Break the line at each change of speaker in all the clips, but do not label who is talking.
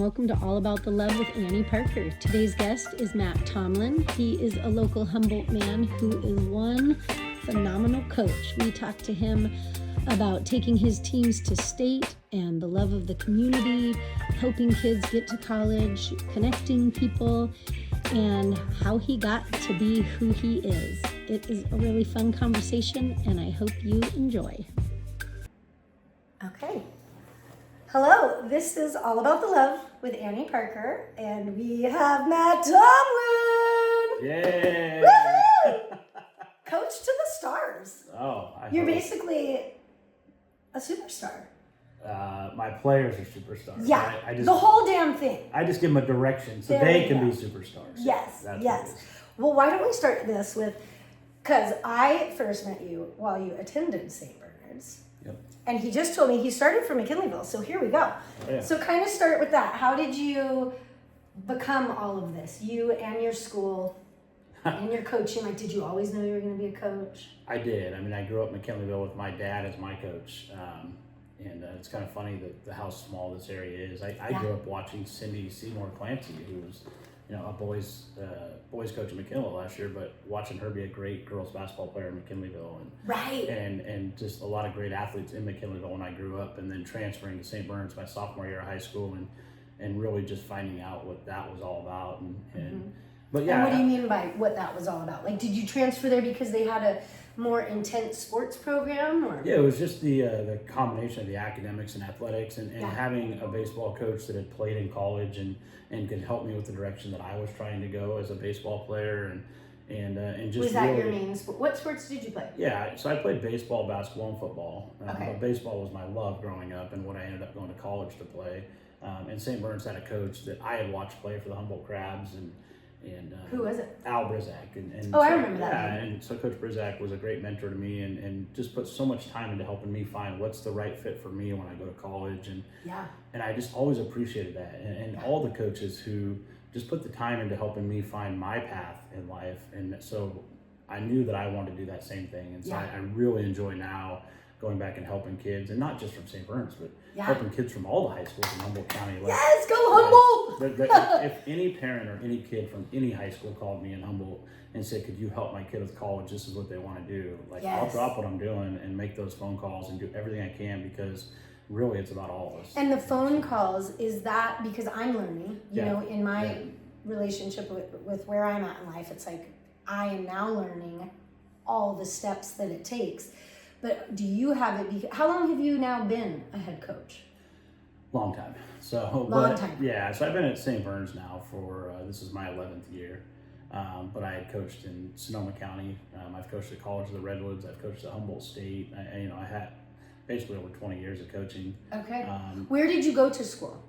welcome to All About the Love with Annie Parker. Today's guest is Matt Tomlin. He is a local Humboldt man who is one phenomenal coach. We talked to him about taking his teams to state and the love of the community, helping kids get to college, connecting people, and how he got to be who he is. It is a really fun conversation, and I hope you enjoy. Okay. Hello, this is All About the Love with Annie Parker, and we have Matt Tomlin!
Yay!
Woo-hoo! Coach to the stars.
Oh,
You're basically a superstar.
My players are superstars.
Yeah,
I
the whole damn thing.
I just give them a direction so
There
they
we
can
go.
be superstars.
Yes,
That's
yes. Well, why don't we start this with, because I first met you while you attended St. Bernard's.
Yep.
And he just told me he started from McKinleyville, so here we go.
Oh, yeah.
So kind of start with that. How did you become all of this? You and your school and your coaching. Like, did you always know you were going to be a coach?
I did. I mean, I grew up in McKinleyville with my dad as my coach. And it's kind of funny that how small this area is. I grew up watching Cindy Seymour Clancy, who was, a boys coach in McKinley last year, but watching her be a great girls basketball player in McKinleyville, and just a lot of great athletes in McKinleyville when I grew up, and then transferring to St. Bernard's my sophomore year of high school, and really just finding out what that was all about, But yeah.
And what do you mean by what that was all about? Like, did you transfer there because they had a more intense sports program? Or?
Yeah, it was just the combination of the academics and athletics, and having a baseball coach that had played in college and could help me with the direction that I was trying to go as a baseball player, and just
was that
really,
your main sport? What sports did you play?
Yeah, so I played baseball, basketball, and football.
Okay.
But baseball was my love growing up, and what I ended up going to college to play. And St. Bernard's had a coach that I had watched play for the Humboldt Crabs, and
who was it?
Al Brizak. And
I remember that.
Yeah, and so Coach Brizak was a great mentor to me, and just put so much time into helping me find what's the right fit for me when I go to college, and I just always appreciated that, and all the coaches who just put the time into helping me find my path in life, and so I knew that I wanted to do that same thing, and so I really enjoy now going back and helping kids, and not just from St. Bernard's, but helping kids from all the high schools in Humboldt County.
Yes, go Humboldt!
If any parent or any kid from any high school called me in Humboldt and said, could you help my kid with college, this is what they want to do. I'll drop what I'm doing and make those phone calls and do everything I can, because really it's about all of us.
And the phone calls, is that because I'm learning, in my relationship with where I'm at in life, it's like I am now learning all the steps that it takes. But do you have it? How long have you now been a head coach?
Long time. So I've been at St. Bernard's now for this is my 11th year. But I had coached in Sonoma County. I've coached at College of the Redwoods. I've coached at Humboldt State. I had basically over 20 years of coaching. Okay.
Where did you go to school?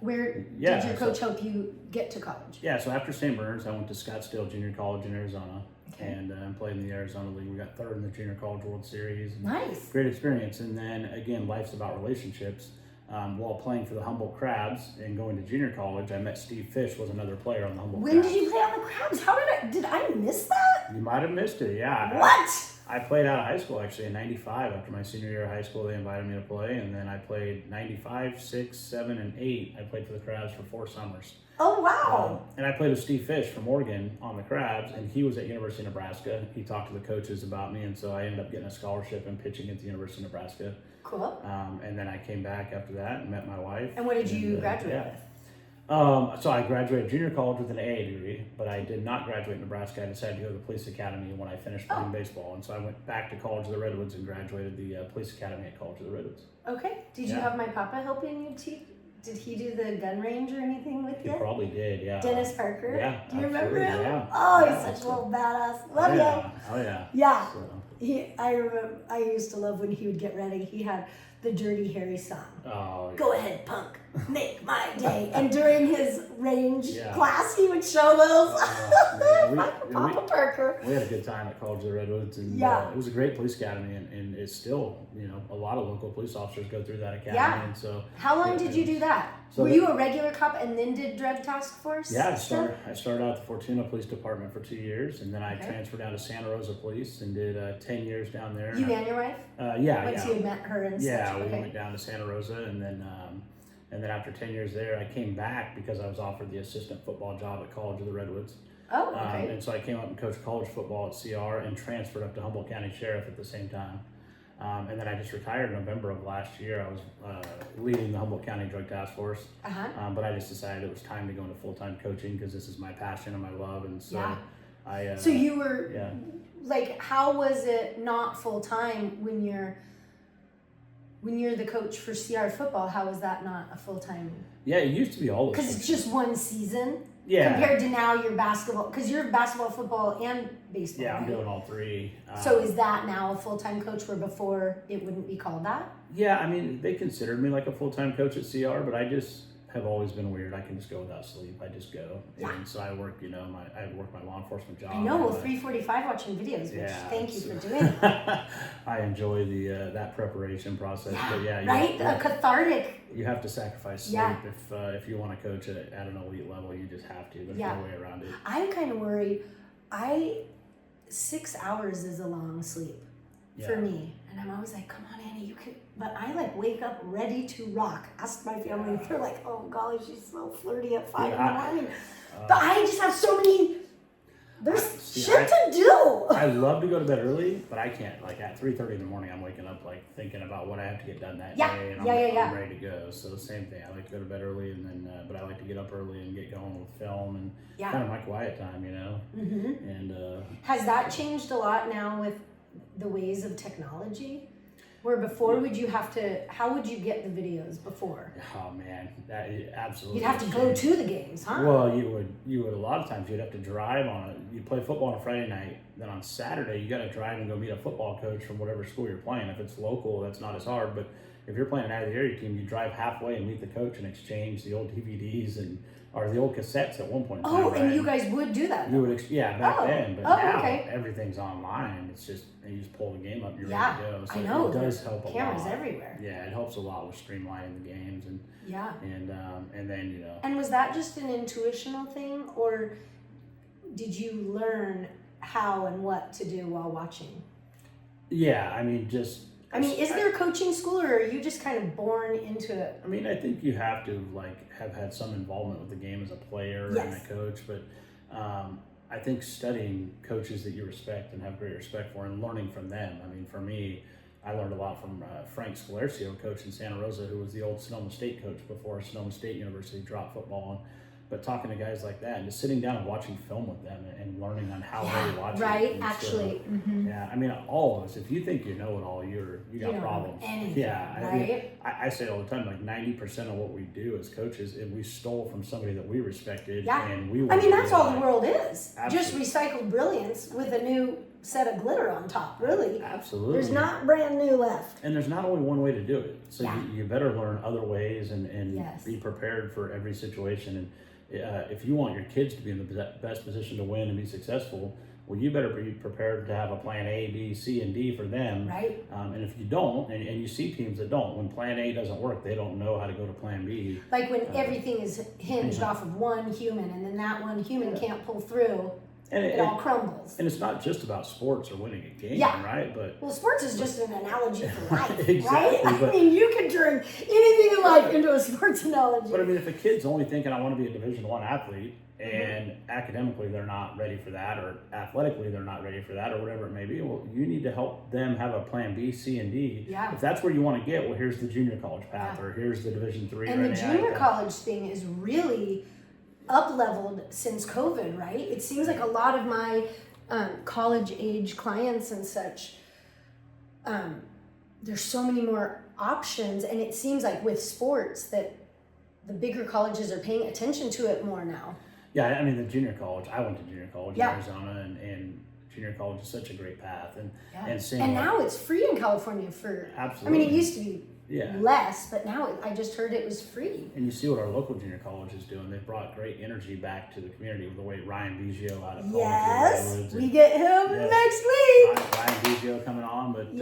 Where did your coach help you get to college?
Yeah. So after St. Bernard's, I went to Scottsdale Junior College in Arizona. And played in the Arizona League. We got third in the Junior College World Series.
Nice.
Great experience. And then again, life's about relationships. While playing for the Humboldt Crabs and going to junior college, I met Steve Fish, was another player on the Humboldt Crabs.
When did you play on the Crabs? Did I miss that?
You might have missed it, yeah.
What?
I played out of high school actually in 95. After my senior year of high school, they invited me to play. And then I played 95, 6, 7, and 8. I played for the Crabs for 4 summers.
Oh, wow.
And I played with Steve Fish from Oregon on the Crabs, and he was at University of Nebraska. He talked to the coaches about me, and so I ended up getting a scholarship and pitching at the University of Nebraska.
Cool.
And then I came back after that and met my wife.
And what did you graduate with?
So I graduated junior college with an AA degree, but I did not graduate in Nebraska. I decided to go to the police academy when I finished playing baseball, and so I went back to College of the Redwoods and graduated the police academy at College of the Redwoods.
Okay. Did you have my papa helping you teach? Did he do the gun range or anything with you?
He probably did, yeah.
Dennis Parker?
Yeah.
Do you remember him?
Yeah.
Oh, he's such a little badass. Love you.
Oh, yeah.
Yeah.
So.
I remember, I used to love when he would get ready. He had the Dirty Harry song.
Oh, yeah.
Go ahead, punk. Make my day. And during his range class, he would show those. Papa Parker.
We had a good time at College of the Redwoods, and it was a great police academy, and it's still, a lot of local police officers go through that academy.
Yeah.
And so,
how long did you do that? So were you a regular cop and then did drug task force?
Yeah, I started out at the Fortuna Police Department for 2 years, and then I transferred down to Santa Rosa Police and did 10 years down there.
You and your wife?
Yeah.
Once you met her and stuff.
Yeah, we went down to Santa Rosa, and And then after 10 years there, I came back because I was offered the assistant football job at College of the Redwoods.
Oh, okay.
And so I came up and coached college football at CR and transferred up to Humboldt County Sheriff at the same time. And then I just retired in November of last year. I was leading the Humboldt County Drug Task Force. But I just decided it was time to go into full-time coaching because this is my passion and my love. And so
so you were, like, how was it not full-time when you're the coach for CR football? How is that not a full-time?
Yeah, it used to be all those.
Because it's just one season.
Yeah.
Compared to now your basketball, because you're basketball, football, and baseball.
Yeah, I'm
right?
doing all three.
So is that now a full-time coach where before it wouldn't be called that?
Yeah, I mean, they considered me like a full-time coach at CR, but I just have always been weird. I can just go without sleep. I just go.
Yeah.
And so I work, I work my law enforcement job.
I know, well, 3:45 watching videos, which thank you for doing it.
I enjoy that preparation process. But
right? A cathartic.
You have to sacrifice sleep if you want to coach at an elite level. You just have to. There's no way around it.
I'm kind of worried. 6 hours is a long sleep for me, and I'm always like, come on, Annie, you can. But I like wake up ready to rock. Ask my family if they're like, oh golly, she's so flirty at 5 in the morning. But I just have so many. There's shit to do.
I love to go to bed early, but I can't. Like at 3:30 in the morning, I'm waking up like thinking about what I have to get done that day, and I'm ready to go. So the same thing. I like to go to bed early, and then but I like to get up early and get going with film and kind of my quiet time,
Mm-hmm.
And
has that changed a lot now with the ways of technology? Where before would you have to? How would you get the videos before?
Oh man, that is absolutely.
You'd have to go to the games, huh?
Well, you would a lot of times you'd have to drive on it. You play football on a Friday night, then on Saturday you got to drive and go meet a football coach from whatever school you're playing. If it's local, that's not as hard. But if you're playing an out of the area team, you drive halfway and meet the coach and exchange the old DVDs or the old cassettes at one point in time.
Oh, and you guys would do that?
You would, back then. But now everything's online. It's just you just pull the game up, you're ready to go. So
I know.
It does help a lot.
Cameras everywhere.
Yeah, it helps a lot with streamlining the games and then
And was that just an intuitional thing, or did you learn how and what to do while watching?
Yeah, I mean, is
there a coaching school, or are you just kind of born into it?
I mean, I think you have to have had some involvement with the game as a player and a coach, but I think studying coaches that you respect and have great respect for and learning from them. I mean, for me, I learned a lot from Frank Scolarcio, coach in Santa Rosa, who was the old Sonoma State coach before Sonoma State University dropped football. But talking to guys like that and just sitting down and watching film with them and learning on how they watch it.
Right, actually.
So, I mean, all of us, if you think you know it all, you got problems. I say all the time, like 90% of what we do as coaches, if we stole from somebody that we respected and we
I mean, that's all the world is.
Absolutely.
Just recycled brilliance with a new set of glitter on top, really.
Absolutely.
There's not brand new left.
And there's not only one way to do it. So you better learn other ways and be prepared for every situation. And if you want your kids to be in the best position to win and be successful, well, you better be prepared to have a plan A, B, C, and D for them.
Right.
And if you don't, and you see teams that don't, when plan A doesn't work, they don't know how to go to plan B.
Like when everything is hinged off of one human, and then that one human can't pull through. And it all crumbles.
And it's not just about sports or winning a game, right? But
sports is just an analogy for life,
exactly,
right? I mean, you can turn anything in life into a sports analogy.
But I mean, if a kid's only thinking, I want to be a Division I athlete, and academically they're not ready for that, or athletically they're not ready for that, or whatever it may be, well, you need to help them have a plan B, C, and D.
Yeah.
If that's where you want to get, well, here's the junior college path, or here's the Division III.
And the junior college thing is really up-leveled since COVID, right? It seems like a lot of my college-age clients and such, there's so many more options, and it seems like with sports that the bigger colleges are paying attention to it more now.
Yeah, I mean, the junior college, I went to junior college in Arizona, and junior college is such a great path. And
now it's free in California for,
absolutely.
I mean, it used to be less, but now I just heard it was free.
And you see what our local junior college is doing. They've brought great energy back to the community with the way Ryan Biggio out of college.
Yes, we get him next week.
Ryan Biggio coming on, but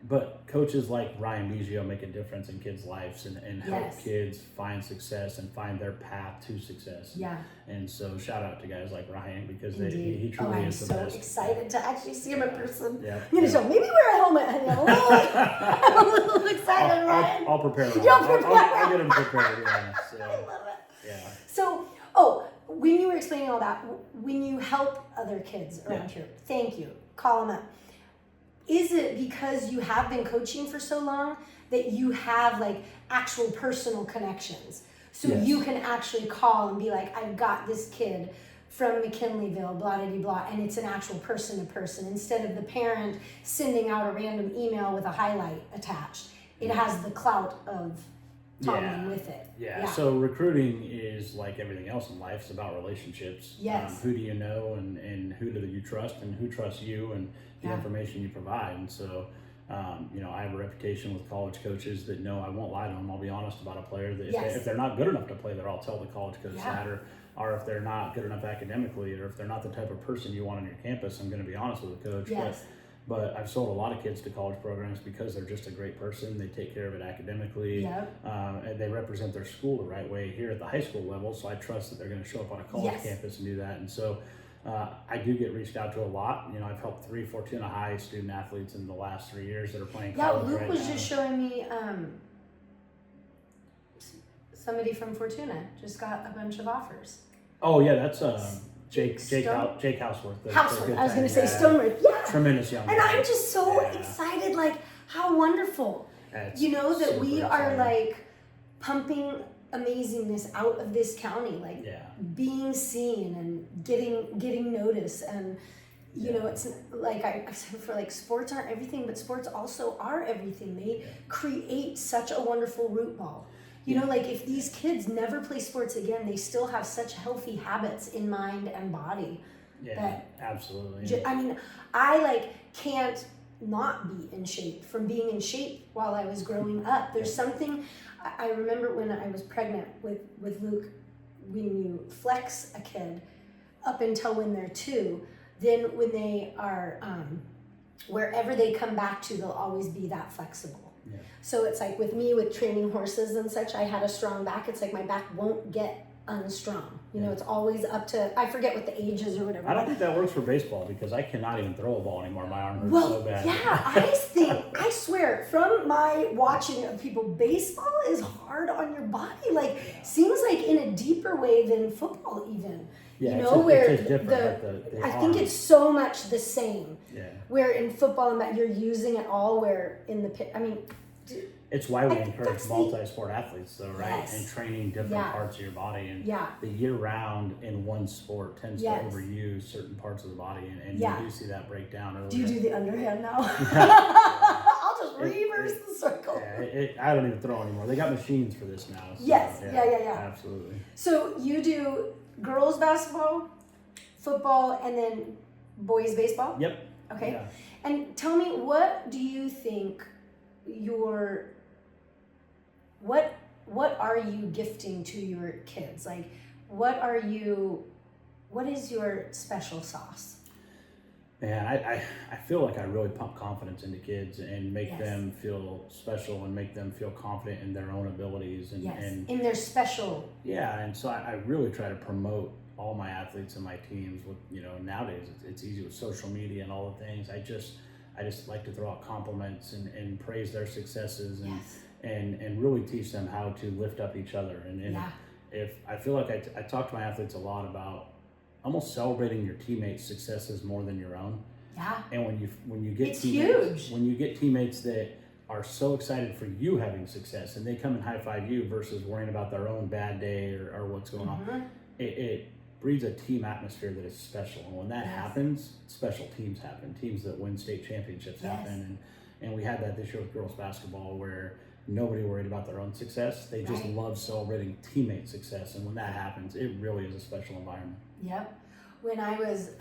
but coaches like Ryan Biggio make a difference in kids' lives and help kids find success and find their path to success.
Yeah.
And so shout out to guys like Ryan because he truly is the best.
I'm so excited to actually see him in person.
Yeah.
I'm going to show maybe wear a helmet. I'm a little excited, Ryan.
I'll prepare him. I'll get him prepared. Yeah. So,
I love it.
Yeah.
So, when you were explaining all that, when you help other kids around here, thank you. Call them up. Is it because you have been coaching for so long that you have like actual personal connections? So you can actually call and be like, I've got this kid from McKinleyville, blah, blah, blah, and it's an actual person to person instead of the parent sending out a random email with a highlight attached. It has the clout of Tomlin with it.
Yeah. So recruiting is like everything else in life. It's about relationships.
Yes.
Who do you know and who do you trust and who trusts you and the information you provide. And so, I have a reputation with college coaches that know I won't lie to them. I'll be honest about a player that if they're not good enough to play there, I'll tell the college coach that, or if they're not good enough academically, or if they're not the type of person you want on your campus, I'm going to be honest with the coach. But I've sold a lot of kids to college programs because they're just a great person. They take care of it academically, and they represent their school the right way here at the high school level. So I trust that they're going to show up on a college campus and do that. And so I do get reached out to a lot. I've helped 3 Fortuna High student athletes in the last 3 years that are playing college
Luke
right
was
now.
just showing me somebody from Fortuna just got a bunch of offers.
Oh yeah, that's Jake Houseworth.
I was going to say Stoneworth. Yeah.
Tremendous young man.
And I'm just so excited, like, how wonderful. That we are, like, pumping amazingness out of this county, like, being seen and getting notice. And, it's like, I for, like, sports aren't everything, but sports also are everything. They create such a wonderful root ball. Like if these kids never play sports again, they still have such healthy habits in mind and body.
Yeah, absolutely.
I can't not be in shape from being in shape while I was growing up. There's something, I remember when I was pregnant with Luke, when you flex a kid up until when they're 2, then when they are, wherever they come back to, they'll always be that flexible.
Yeah.
So it's like with me, with training horses and such, I had a strong back. It's like my back won't get unstrung. It's always up to, I forget what the age is or whatever.
I don't think that works for baseball because I cannot even throw a ball anymore. My arm hurts so bad.
I swear, from my watching of people, baseball is hard on your body. Like, seems like in a deeper way than football even.
Yeah,
where
different. The
I think it's so much the same.
Yeah.
Where in football and that you're using it all, where in the pit,
it's why we encourage multi-sport athletes, though, right?
Yes.
And training different parts of your body. And the year-round in one sport tends to overuse certain parts of the body, and you do see that break down earlier.
Do you do the underhand now? I'll just reverse the circle.
I don't even throw anymore. They got machines for this now. So,
yeah.
Absolutely.
So you do girls basketball, football, and then boys baseball?
Yep.
Okay.
Yeah.
And tell me, what do you think what are you gifting to your kids? Like, what is your special sauce?
Man, I feel like I really pump confidence into kids and make them feel special and make them feel confident in their own abilities and
in their special.
Yeah, and so I really try to promote all my athletes and my teams with, nowadays it's easy with social media and all the things. I just like to throw out compliments and praise their successes and really teach them how to lift up each other. And if I feel like I talk to my athletes a lot about almost celebrating your teammates' successes more than your own.
Yeah.
And when you get
it's
teammates,
huge.
When you get teammates that are so excited for you having success and they come and high five you versus worrying about their own bad day or what's going on, it breeds a team atmosphere that is special. And when that happens, special teams happen. Teams that win state championships happen. And we had that this year with girls basketball where nobody worried about their own success. They just love celebrating teammate success. And when that happens, it really is a special environment.
Yep. When I was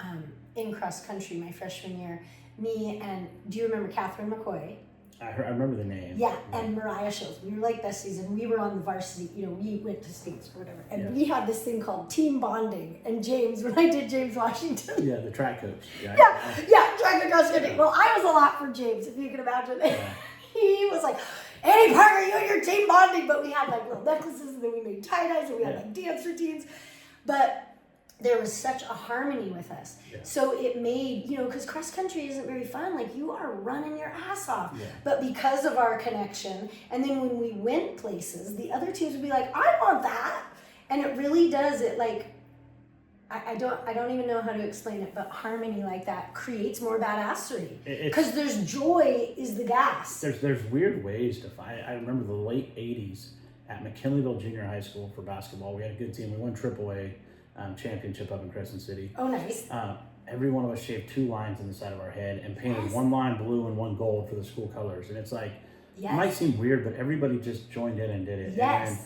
in cross country my freshman year, me and, do you remember Catherine McCoy?
I remember the name.
Yeah, and Mariah Shields. We were like besties, and we were on the varsity. We went to states or whatever, and we had this thing called team bonding. And James, when I did James Washington,
Yeah, the track coach.
yeah, track and cross country. Well, I was a lot for James, if you can imagine.
Yeah.
He was like, Annie Parker, you and your team bonding, but we had like little necklaces, and then we made tie-dyes, and we had like dance routines, but there was such a harmony with us.
Yeah.
So it made, because cross country isn't very fun. Like, you are running your ass off.
Yeah.
But because of our connection, and then when we went places, the other teams would be like, I want that. And it really does. It like, I don't even know how to explain it, but harmony like that creates more badassery. Because there's joy is the gas.
There's weird ways to find. I remember the late 80s at McKinleyville Junior High School for basketball. We had a good team. We won AAA championship up in Crescent City.
Oh, nice.
Every one of us shaved 2 lines in the side of our head and painted 1 line blue and 1 gold for the school colors. And it's like, it might seem weird, but everybody just joined in and did it.
Yes.
And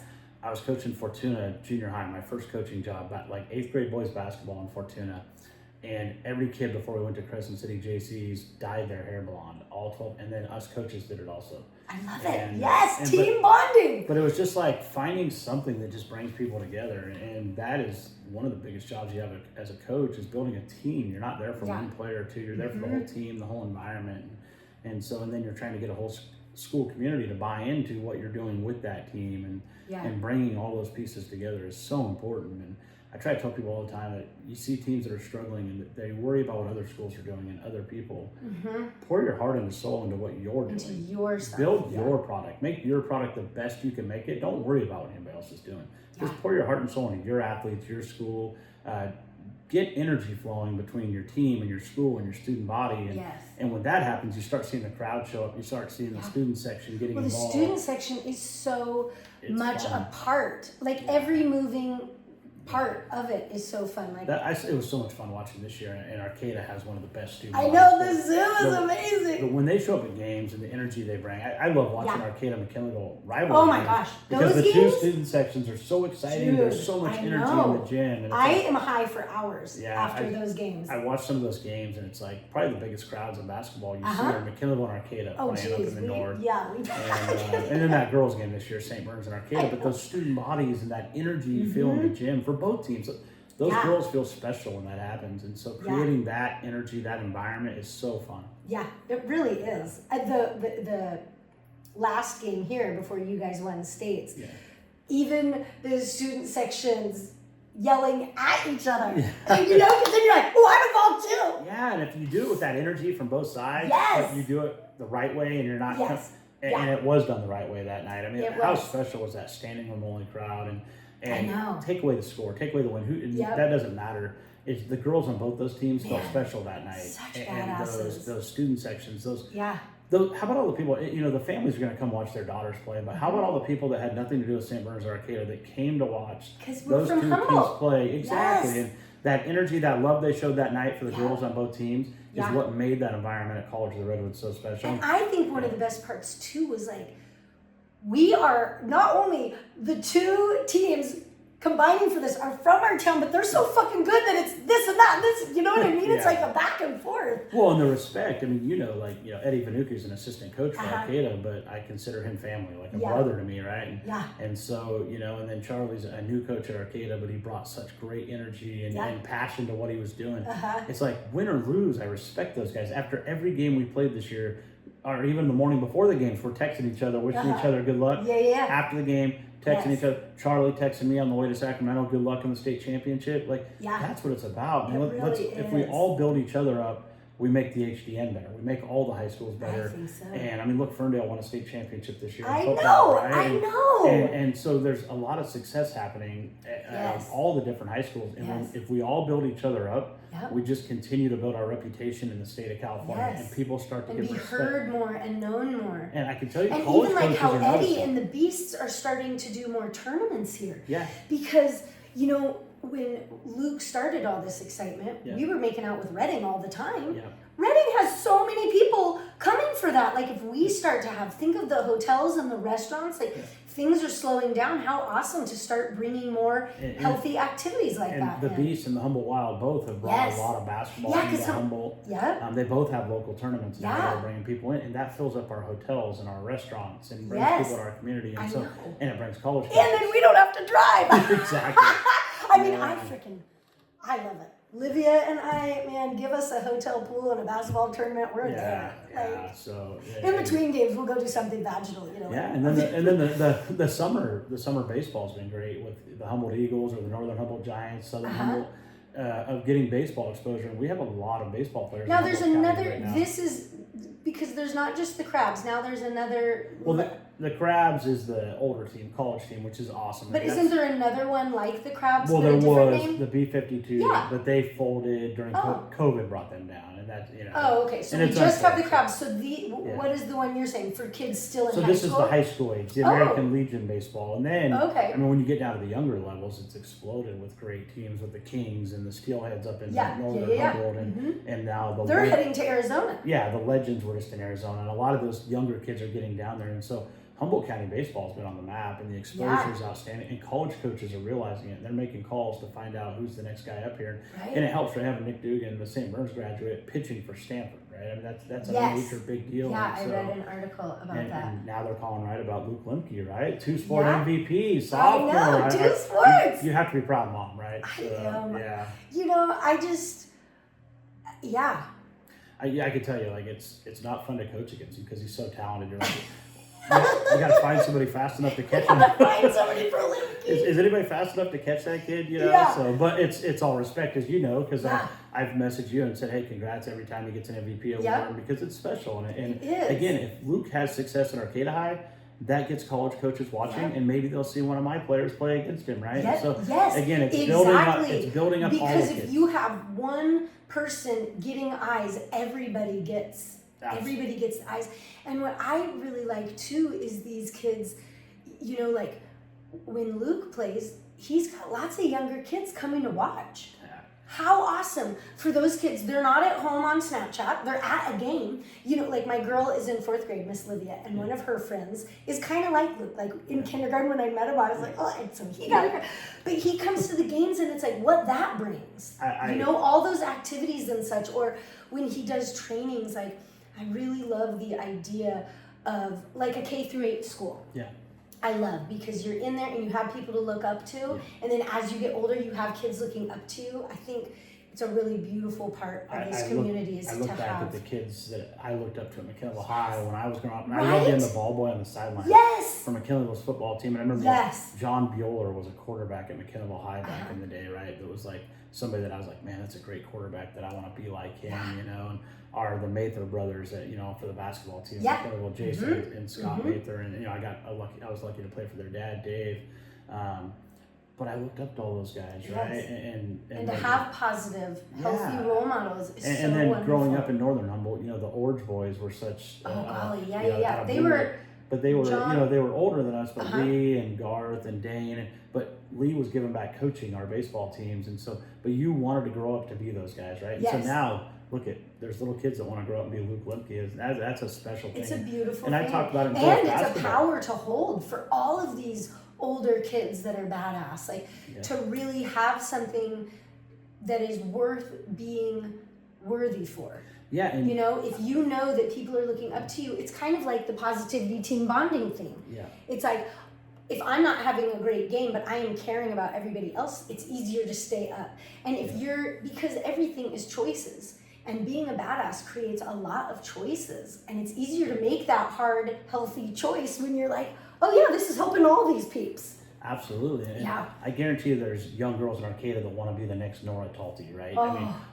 I was coaching Fortuna Junior High, my first coaching job, like 8th grade boys basketball in Fortuna. And every kid before we went to Crescent City JC's dyed their hair blonde, all 12, and then us coaches did it also.
I love it. Yes, team bonding.
But it was just like finding something that just brings people together, and that is one of the biggest jobs you have as a coach, is building a team. You're not there for one player or two, you're there for the whole team, the whole environment. And then you're trying to get a whole school community to buy into what you're doing with that team, and bringing all those pieces together is so important. And I try to tell people all the time that you see teams that are struggling and that they worry about what other schools are doing and other people. Pour your heart and soul into what you're doing.
Into your stuff.
Build your product. Make your product the best you can make it. Don't worry about what anybody else is doing. Just pour your heart and soul into your athletes, your school. Get energy flowing between your team and your school and your student body. And when that happens, you start seeing the crowd show up. You start seeing the student section getting involved.
The student section is so much a part. Like every moving part of it is so fun. Like
it was so much fun watching this year, and Arcata has one of the best student.
I know, the Zoom is amazing.
But when they show up at games and the energy they bring, I love watching Arcata McKinleyville rivalry.
Oh my gosh,
because
those
the
games?
2 student sections are so exciting. There's so much energy in the gym. And
I am high for hours after those games.
I watch some of those games, and it's like probably the biggest crowds in basketball you see are McKinleyville and Arcata playing up in the north. And then that girls game this year, St. Burns and Arcata. But those student bodies and that energy you feel in the gym for both teams. Those girls feel special when that happens, and so creating that energy, that environment is so fun. Yeah,
it really is. The last game here before you guys won states, even the student sections yelling at each other, and because then you're like, oh, I'm involved too.
Yeah, and if you do it with that energy from both sides, but you do it the right way, and you're not. And it was done the right way that night. I mean, how special was that standing room only crowd and take away the score, take away the win. That doesn't matter. It's the girls on both those teams felt special that night.
Such
and
badasses.
those student sections, how about all the people, the families are going to come watch their daughters play, but how about all the people that had nothing to do with St. Bernard's or Arcata that came to watch those 2 teams play? Exactly. And that energy, that love they showed that night for the girls on both teams is what made that environment at College of the Redwoods so special.
And I think one of the best parts too was like, we are not only the 2 teams combining for this are from our town, but they're so fucking good that it's this and that and this, you know what I mean? It's like a back and forth.
Well, and the respect, I mean, Eddie Vanucci is an assistant coach for Arcata, but I consider him family, like a brother to me, right? And so, and then Charlie's a new coach at Arcata, but he brought such great energy and passion to what he was doing. It's like, win or lose, I respect those guys. After every game we played this year, or even the morning before the games, we're texting each other, wishing each other good luck. After the game, texting each other. Charlie texted me on the way to Sacramento, good luck in the state championship. That's what it's about. If we all build each other up, we make the HDN better. We make all the high schools better.
I think so.
And I mean, look, Ferndale won a state championship this year.
I know.
And so there's a lot of success happening at all the different high schools. And if we all build each other up, we just continue to build our reputation in the state of California, and people start to get
be heard more and known more.
And I can tell you,
and
college
even like how
coaches
Eddie and the Beasts are starting to do more tournaments here.
Yeah.
Because when Luke started all this excitement, we were making out with Reading all the time.
Yeah.
Reading has so many people coming for that. Like if we start to think of the hotels and the restaurants, things are slowing down, how awesome to start bringing more healthy activities like
and
that.
The Beast and the Humboldt Wild both have brought a lot of basketball into Humboldt.
Yeah.
They both have local tournaments now that are bringing people in, and that fills up our hotels and our restaurants and brings people to our community. And and it brings college kids.
And then we don't have to drive.
Exactly.
I mean, I love it. Livia and I, man, give us a hotel pool and a basketball tournament, we're there. In between games, we'll go do something vaginal, you know.
Yeah, and then the summer baseball's been great with the Humboldt Eagles or the Northern Humboldt Giants, Southern Humboldt, of getting baseball exposure. And we have a lot of baseball players.
Now there's another. Right now. This is because there's not just the Crabs. Now there's another.
Well, the Crabs is the older team, college team, which is awesome.
But isn't there another one like the Crabs?
Well, there was
name?
the B-52, but they folded during COVID, brought them down, and that's
Oh, okay. So we just have the Crabs. So what is the one you're saying for kids still in high school?
So this is the high school age, the American Legion baseball, and then I mean when you get down to the younger levels, it's exploded with great teams with the Kings and the Steelheads up in Northern Humboldt, and now
they're heading to Arizona.
Yeah, the Legends were just in Arizona, and a lot of those younger kids are getting down there, and so Humboldt County baseball has been on the map, and the exposure is outstanding. And college coaches are realizing it. They're making calls to find out who's the next guy up here, and it helps for having Nick Dugan, the St. Burns graduate, pitching for Stanford. Right? I mean that's a major big deal.
Yeah, I read an article about that. And
now they're calling about Luke Lemke, right? 2-sport MVP, sophomore.
I know, 2 sports.
You have to be proud, Mom, right?
I am.
Yeah.
You know, I just,
I can tell you, like it's not fun to coach against him because he's so talented. You're like. You got to find somebody fast enough to catch him.
Find somebody for Lemke.
Is anybody fast enough to catch that kid? You know.
Yeah.
So, but it's all respect, as you know, because I've messaged you and said, hey, congrats every time he gets an MVP award because it's special. And
it is.
Again, if Luke has success in Arcata High, that gets college coaches watching, and maybe they'll see one of my players play against him, right?
So
again, it's building up all the kids.
Because if you have one person getting eyes, everybody gets the eyes. And what I really like too is these kids, you know, like when Luke plays, he's got lots of younger kids coming to watch. How awesome for those kids. They're not at home on Snapchat. They're at a game. You know, like my girl is in 4th grade, Miss Livia, and one of her friends is kind of like Luke. Like in kindergarten when I met him, I was like, oh, and so he got it. But he comes to the games and it's like what that brings. You know, all those activities and such. Or when he does trainings, like I really love the idea of like a K-8 school.
Yeah.
I love because you're in there and you have people to look up to, and then as you get older, you have kids looking up to you. I think it's a really beautiful part of this community
I look back at the kids that I looked up to at McKinneyville High when I was growing up, and I loved being the ball boy on the sideline for McKinneyville's football team. And I remember John Bueller was a quarterback at McKinneyville High back in the day, right? That was like somebody that I was like, man, that's a great quarterback that I want to be like him, you know. And the Mather brothers that, you know, for the basketball team, McKinneyville, Jason and Scott Mather, and you know, I was lucky to play for their dad, Dave. But I looked up to all those guys, right? And
to have positive, healthy role models is so
and then
wonderful.
Growing up in Northern Humboldt, you know, the Orge boys were such.
They were.
But they were, John, you know, they were older than us. But Lee and Garth and Dane, but Lee was giving back coaching our baseball teams, and so. But you wanted to grow up to be those guys, right?
Yes.
And so now. Look there's little kids that want to grow up and be Luke Lemke. That's a special thing.
It's a beautiful
thing. And I talked about it in
and
basketball.
It's a power to hold for all of these older kids that are badass. Like to really have something that is worth being worthy for.
Yeah. And
you know, if you know that people are looking up to you, it's kind of like the positivity team bonding thing.
Yeah.
It's like, if I'm not having a great game, but I am caring about everybody else, it's easier to stay up. And if because everything is choices. And being a badass creates a lot of choices. And it's easier to make that hard, healthy choice when you're like, oh yeah, this is helping all these peeps.
Absolutely. And I guarantee you there's young girls in Arcata that want to be the next Nora Talty, right?
Oh,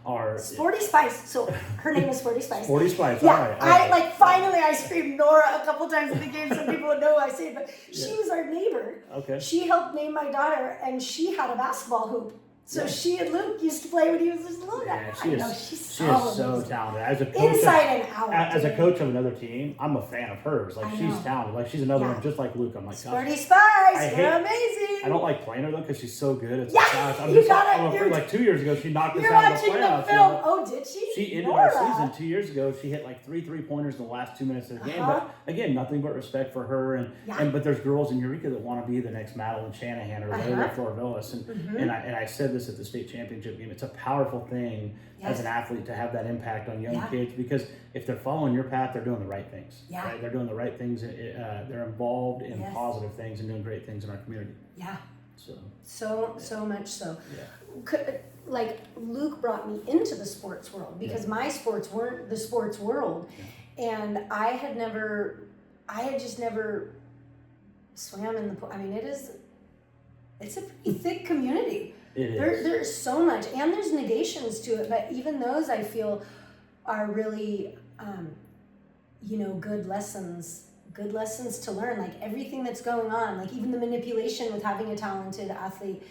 I mean,
Sporty Spice. So her name is Sporty Spice.
Sporty Spice,
yeah,
all right.
Finally I screamed Nora a couple times in the game so people would know I say it, but she was our neighbor.
Okay.
She helped name my daughter and she had a basketball hoop So she and Luke used to play when he was just a little guy.
Yeah, she's so talented. As a coach,
inside and out.
As a coach of another team, I'm a fan of hers. Like she's talented. Like she's another one just like Luke. I'm like,
Sporty Spice, you're amazing.
I don't like playing her though because she's so good. It's
I'm
afraid, like 2 years ago she knocked us out of the playoffs.
You're watching the film. Oh, did she?
She ended our season 2 years ago. She hit like 3 3-pointers in the last 2 minutes of the game. But again, nothing but respect for her. And but there's girls in Eureka that want to be the next Madeline Shanahan or Layla Florvillis. And I said this at the state championship game. It's a powerful thing as an athlete to have that impact on young kids, because if they're following your path, they're doing the right things. Right? They're doing the right things. They're involved in positive things and doing great things in our community. Yeah. So much so. Yeah. Like Luke brought me into the sports world because my sports weren't the sports world, and I had just never swam in the pool. I mean, it's a pretty thick community. There's so much, and there's negations to it, but even those I feel are really, good lessons to learn. Like everything that's going on, like even the manipulation with having a talented athlete,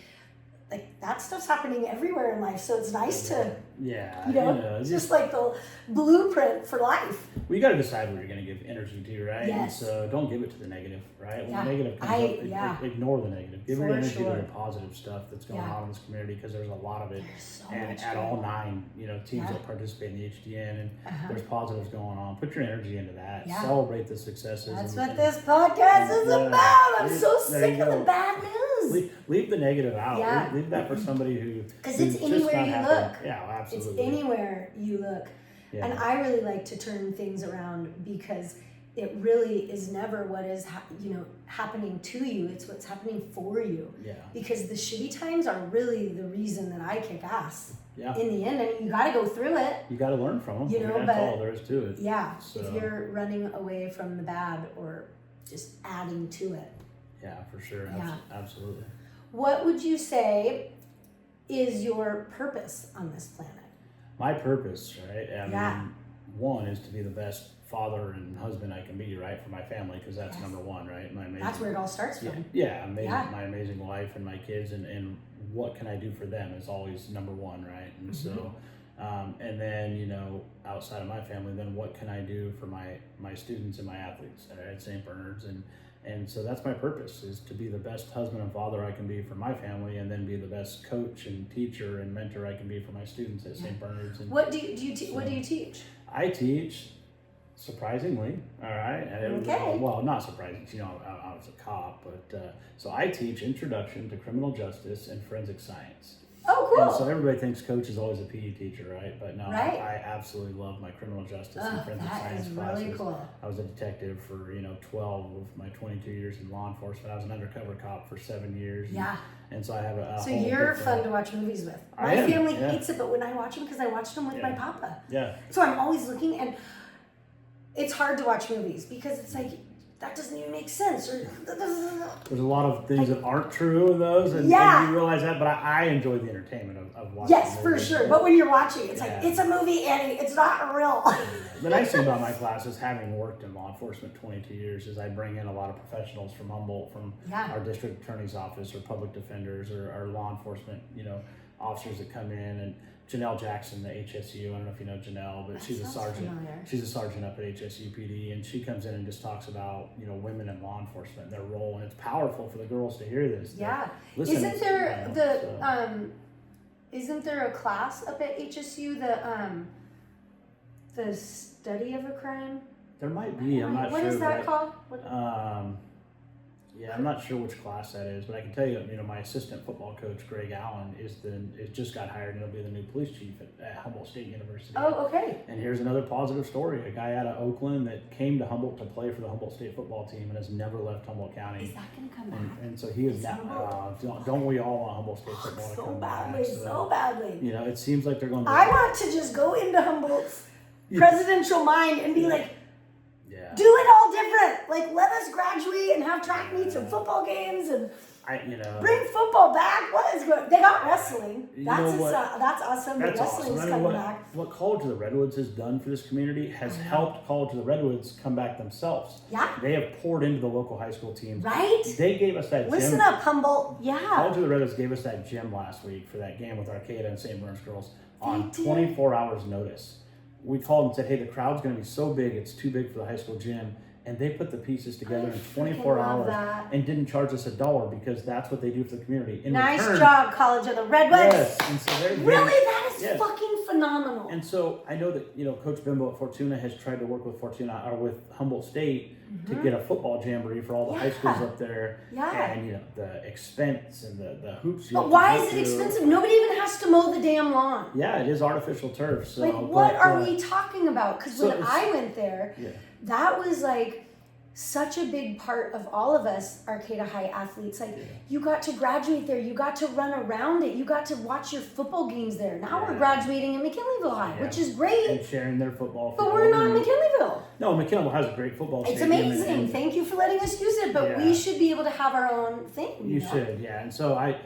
like that stuff's happening everywhere in life. So it's nice to, it's just like the blueprint for life. Well, you got to decide what you're going to give energy to, right? Yes. And so don't give it to the negative, right? When the negative comes up, ignore the negative. Give your energy to the positive stuff that's going on in this community, because there's a lot of it. And at all 9, teams that participate in the HDN, and there's positives going on. Put your energy into that. Celebrate the successes. That's what this podcast is about. I'm so sick of the bad news. Leave the negative out. Yeah. Leave that for somebody who... Because it's anywhere you look. Yeah, absolutely. It's anywhere you look. Yeah. And I really like to turn things around, because it really is never what is happening to you. It's what's happening for you. Yeah. Because the shitty times are really the reason that I kick ass. Yeah. In the end, I mean, you got to go through it. You got to learn from them. That's all there is to it. Yeah. So. If you're running away from the bad or just adding to it. Yeah, for sure. Yeah. Absolutely. What would you say is your purpose on this planet? My purpose, right? I mean, one is to be the best father and husband I can be, right, for my family, because that's number one, right? That's where it all starts from. My amazing wife and my kids, and what can I do for them is always number one, right? And so, and then, outside of my family, then what can I do for my students and my athletes at St. Bernard's? And so that's my purpose, is to be the best husband and father I can be for my family, and then be the best coach and teacher and mentor I can be for my students at St. Bernard's. And what do you teach? I teach, surprisingly, all right. Okay. Well, not surprising, I was a cop, but so I teach Introduction to Criminal Justice and Forensic Science. Oh, cool. And so everybody thinks coach is always a PE teacher, right? But no, I absolutely love my criminal justice and forensic science classes. That is really cool. I was a detective for 12 of my 22 years in law enforcement. I was an undercover cop for 7 years. Yeah. And so I have a so you're fun to watch movies with. My family hates it, but when I watch them, because I watched them with my papa. Yeah. So I'm always looking, and it's hard to watch movies because it's like, that doesn't even make sense. There's a lot of things that aren't true in those, and you realize that, but I enjoy the entertainment of watching. Yes, for sure. But when you're watching, it's like, it's a movie, Annie. It's not real. The nice thing about my class is, having worked in law enforcement 22 years, is I bring in a lot of professionals from Humboldt, from our district attorney's office, or public defenders, or our law enforcement, officers that come in. And Janelle Jackson, the HSU, I don't know if you know Janelle, but she's a sergeant. Familiar. She's a sergeant up at HSU PD, and she comes in and just talks about women in law enforcement and their role, and it's powerful for the girls to hear this. Yeah. Isn't there a class up at HSU, the study of a crime? There might be. I'm not sure. What is that called? I'm not sure which class that is, but I can tell you, my assistant football coach, Greg Allen, is just got hired, and he'll be the new police chief at Humboldt State University. Oh, okay. And here's another positive story: a guy out of Oakland that came to Humboldt to play for the Humboldt State football team and has never left Humboldt County. Is that going to come back? And so he is now. Don't we all want Humboldt State football to come back? So badly. It seems like they're going to. I want to just go into Humboldt's presidential mind and be like, do it all different. Like, let us graduate and have track meets and football games, and
Bring football back. What is good? They got wrestling. That's awesome.
That's
Wrestling's
awesome.
coming back.
What College of the Redwoods has done for this community has helped College of the Redwoods come back themselves.
Yeah.
They have poured into the local high school teams.
Right?
They gave us that gym.
Listen up, Humboldt. Yeah.
College of the Redwoods gave us that gym last week for that game with Arcata and St. Bernard's girls on 24 hours notice. We called and said, hey, the crowd's going to be so big, it's too big for the high school gym. And they put the pieces together in 24 hours and didn't charge us $1 because that's what they do for the community.
Nice job, College of the Redwoods.
Yes, and so they're
that is fucking phenomenal.
And so I know that Coach Bimbo at Fortuna has tried to work with with Humboldt State to get a football jamboree for all the high schools up there.
Yeah.
And the expense and the hoops.
But why is it expensive? Nobody even has to mow the damn lawn.
Yeah, it is artificial turf. So,
what are we talking about? Because when I went there, that was like such a big part of all of us Arcata High athletes. You got to graduate there. You got to run around it. You got to watch your football games there. Now we're graduating in McKinleyville High, which is great.
And sharing their football.
But we're not in McKinleyville.
No, McKinleyville has a great football
It's
stadium.
amazing. Thank you for letting us use it. But we should be able to have our own thing.
You should, yeah. And so I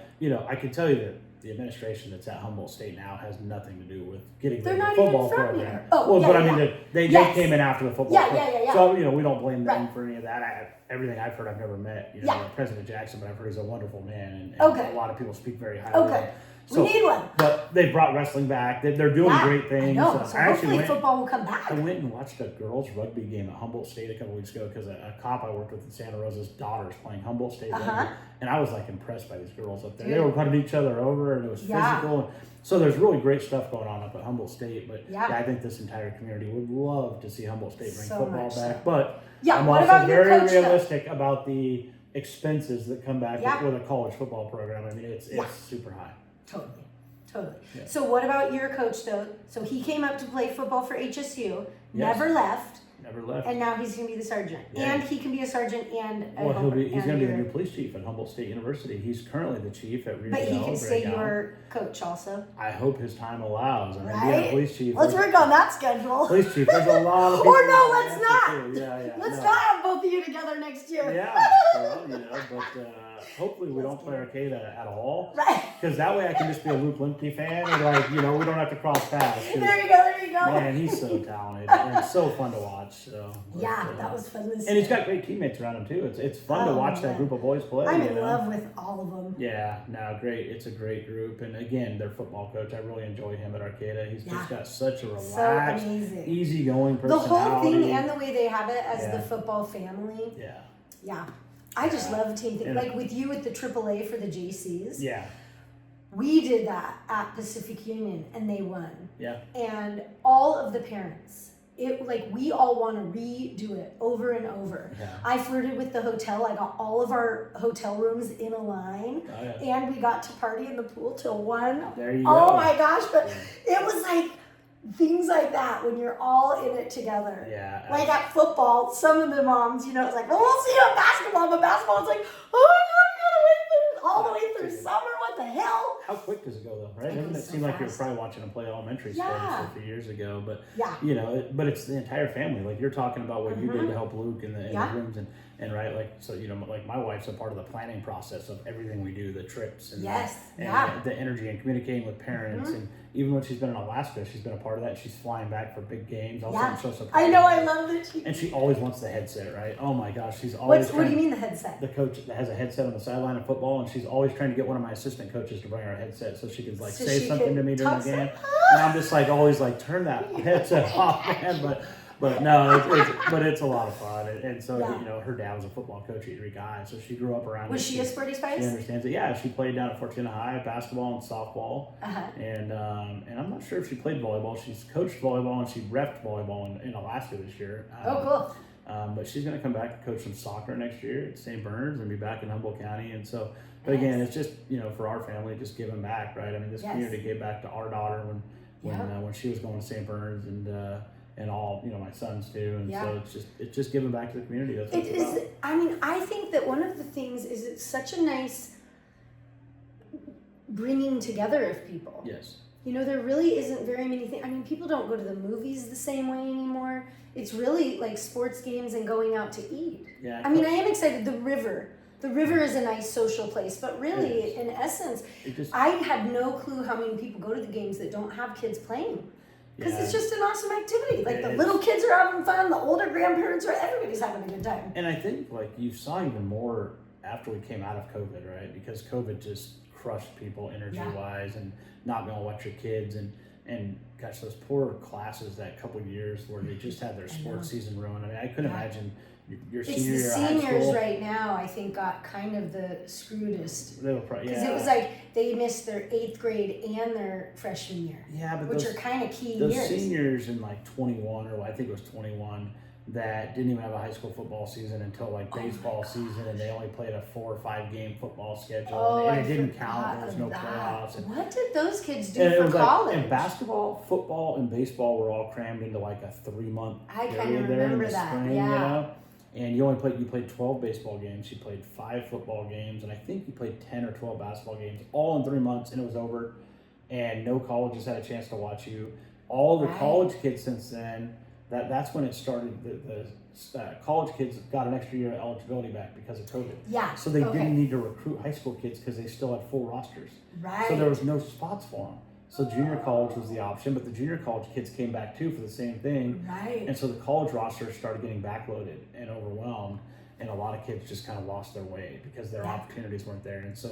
can tell you that the administration that's at Humboldt State now has nothing to do with getting the football program. They came in after the football program.
Yeah.
So, we don't blame them for any of that. Everything I've heard, I've never met, President Jackson, but I've heard he's a wonderful man. And a lot of people speak very highly of him. So,
we need one.
But they brought wrestling back. They're doing great things.
I know. So hopefully football will come back.
I went and watched a girls rugby game at Humboldt State a couple weeks ago because a cop I worked with in Santa Rosa's daughter's playing Humboldt State rugby. And I was impressed by these girls up there. They were running each other over and it was physical. And so there's really great stuff going on up at Humboldt State. But I think this entire community would love to see Humboldt State bring football back. But I'm also very realistic about the expenses that come back with a college football program. I mean, it's super high.
Totally. Yeah. So what about your coach though? So he came up to play football for HSU, never left. And now he's going to be the sergeant. Yeah. And he can be a sergeant and
he's going to be the new police chief at Humboldt State University. He's currently the chief at Rio.
But he can stay your coach also.
I hope his time allows. I mean, being a police chief.
Let's work on that schedule.
Police chief, there's a lot of people.
Or no, let's not. Let's not have both of you together next year.
Yeah. But hopefully we don't play Arcata at all.
Right.
Because that way I can just be a Luke Limpke fan and we don't have to cross paths.
There you go.
Man, he's so talented and so fun to watch. So,
that was fun to see.
And he's got great teammates around him too. It's fun to watch that group of boys play.
I'm in love with all of them.
Yeah, great. It's a great group. And again, their football coach, I really enjoy him at Arcata. He's just got such a relaxed, easygoing personality.
The whole thing and the way they have it as the football family. Yeah. I just love team thing. Like with you with the AAA for the JCs.
Yeah.
We did that at Pacific Union and they won.
Yeah.
And all of the parents, we all want to redo it over and over. Yeah. I flirted with the hotel. I got all of our hotel rooms in a line. Oh, yeah. And we got to party in the pool till 1.
There you go.
Oh my gosh. But it was things like that when you're all in it together.
Yeah.
Like at football, some of the moms, it's we'll see you at basketball, but basketball, it's oh my God, you gotta wait all the way through summer. What the hell?
How quick does it go though, right? Doesn't it seem like you're probably watching them play elementary sports a few years ago? But but it's the entire family. Like you're talking about what you did to help Luke in the rooms and right, so my wife's a part of the planning process of everything we do, the trips and the energy and communicating with parents and even when she's been in Alaska, she's been a part of that. She's flying back for big games.
I know, I love that.
And she always wants the headset, right? Oh my gosh, she's always.
What do you mean the headset?
The coach that has a headset on the sideline of football, and she's always trying to get one of my assistant coaches to bring her a headset so she can say something to me during the game. And I'm just always turn that headset off, man. But no, it's a lot of fun, and so her dad was a football coach at Eureka High, so she grew up around.
Was she a sporty spice?
She understands it. Yeah, she played down at Fortuna High, basketball and softball, and I'm not sure if she played volleyball. She's coached volleyball and she reffed volleyball in Alaska this year.
Cool.
But she's going to come back and coach some soccer next year at St. Bernard's and be back in Humboldt County, and so. But again, it's just for our family, just giving back, right? I mean, this community gave back to our daughter when she was going to St. Bernard's and all my sons too, and so it's just giving back to the community. That's what it's about.
I mean, I think that one of the things is it's such a nice bringing together of people.
Yes.
There really isn't very many things. I mean, people don't go to the movies the same way anymore. It's really like sports games and going out to eat.
Yeah.
I mean, I am excited. The river. The river is a nice social place, but really, in essence, I had no clue how many people go to the games that don't have kids playing. Because it's just an awesome activity. Like the little kids are having fun, the older grandparents are, everybody's having a good time.
And I think like you saw even more after we came out of COVID, right? Because COVID just crushed people energy-wise and not being able to watch your kids and gosh, those poor classes that couple years where they just had their sports season ruined. I mean, I couldn't imagine your senior year
It's the
of high
seniors
school.
right now, I think, got kind of the screwedest.
They were probably,
Because it was like they missed their 8th grade and their freshman year.
Yeah, but
which
those,
are kind of key
those
years.
seniors in like 21, or I think it was 21, that didn't even have a high school football season until like baseball season, and they only played a 4 or 5 game football schedule, and it didn't count. There was no playoffs. And
what did those kids do
it
for
was
college?
Like, and basketball, football, and baseball were all crammed into like a 3-month period there in the spring, you know? And you played 12 baseball games, you played 5 football games, and I think you played 10 or 12 basketball games, all in 3 months, and it was over. And no colleges had a chance to watch you. All the college kids since then, that's when it started. The college kids got an extra year of eligibility back because of COVID.
Yeah.
So they didn't need to recruit high school kids because they still had full rosters.
Right.
So there was no spots for them. So junior college was the option, but the junior college kids came back too for the same thing.
Right.
And so the college rosters started getting backloaded and overwhelmed, and a lot of kids just kind of lost their way because their opportunities weren't there. And so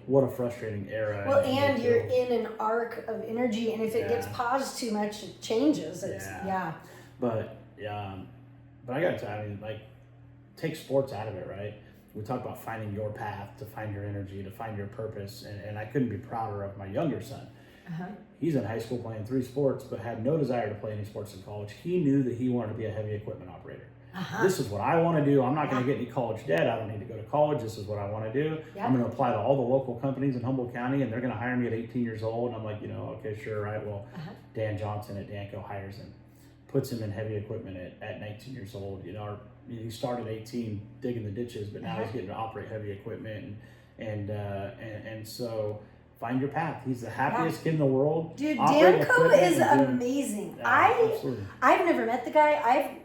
what a frustrating era.
Well, and you're in an arc of energy, and if it gets paused too much, it changes. It's,
But I got to, I mean, like, take sports out of it, right? We talk about finding your path, to find your energy, to find your purpose, and I couldn't be prouder of my younger son. He's in high school playing 3 sports, but had no desire to play any sports in college. He knew that he wanted to be a heavy equipment operator. This is what I want to do. I'm not going to get any college debt. I don't need to go to college. This is what I want to do. I'm going to apply to all the local companies in Humboldt County, and they're going to hire me at 18 years old. And I'm like, okay, sure, right. Well, Dan Johnson at Danco hires him, puts him in heavy equipment at 19 years old. He started 18 digging the ditches, but now he's getting to operate heavy equipment, and so find your path. He's the happiest kid in the world.
Dude, Danco is amazing.
Absolutely.
I've never met the guy.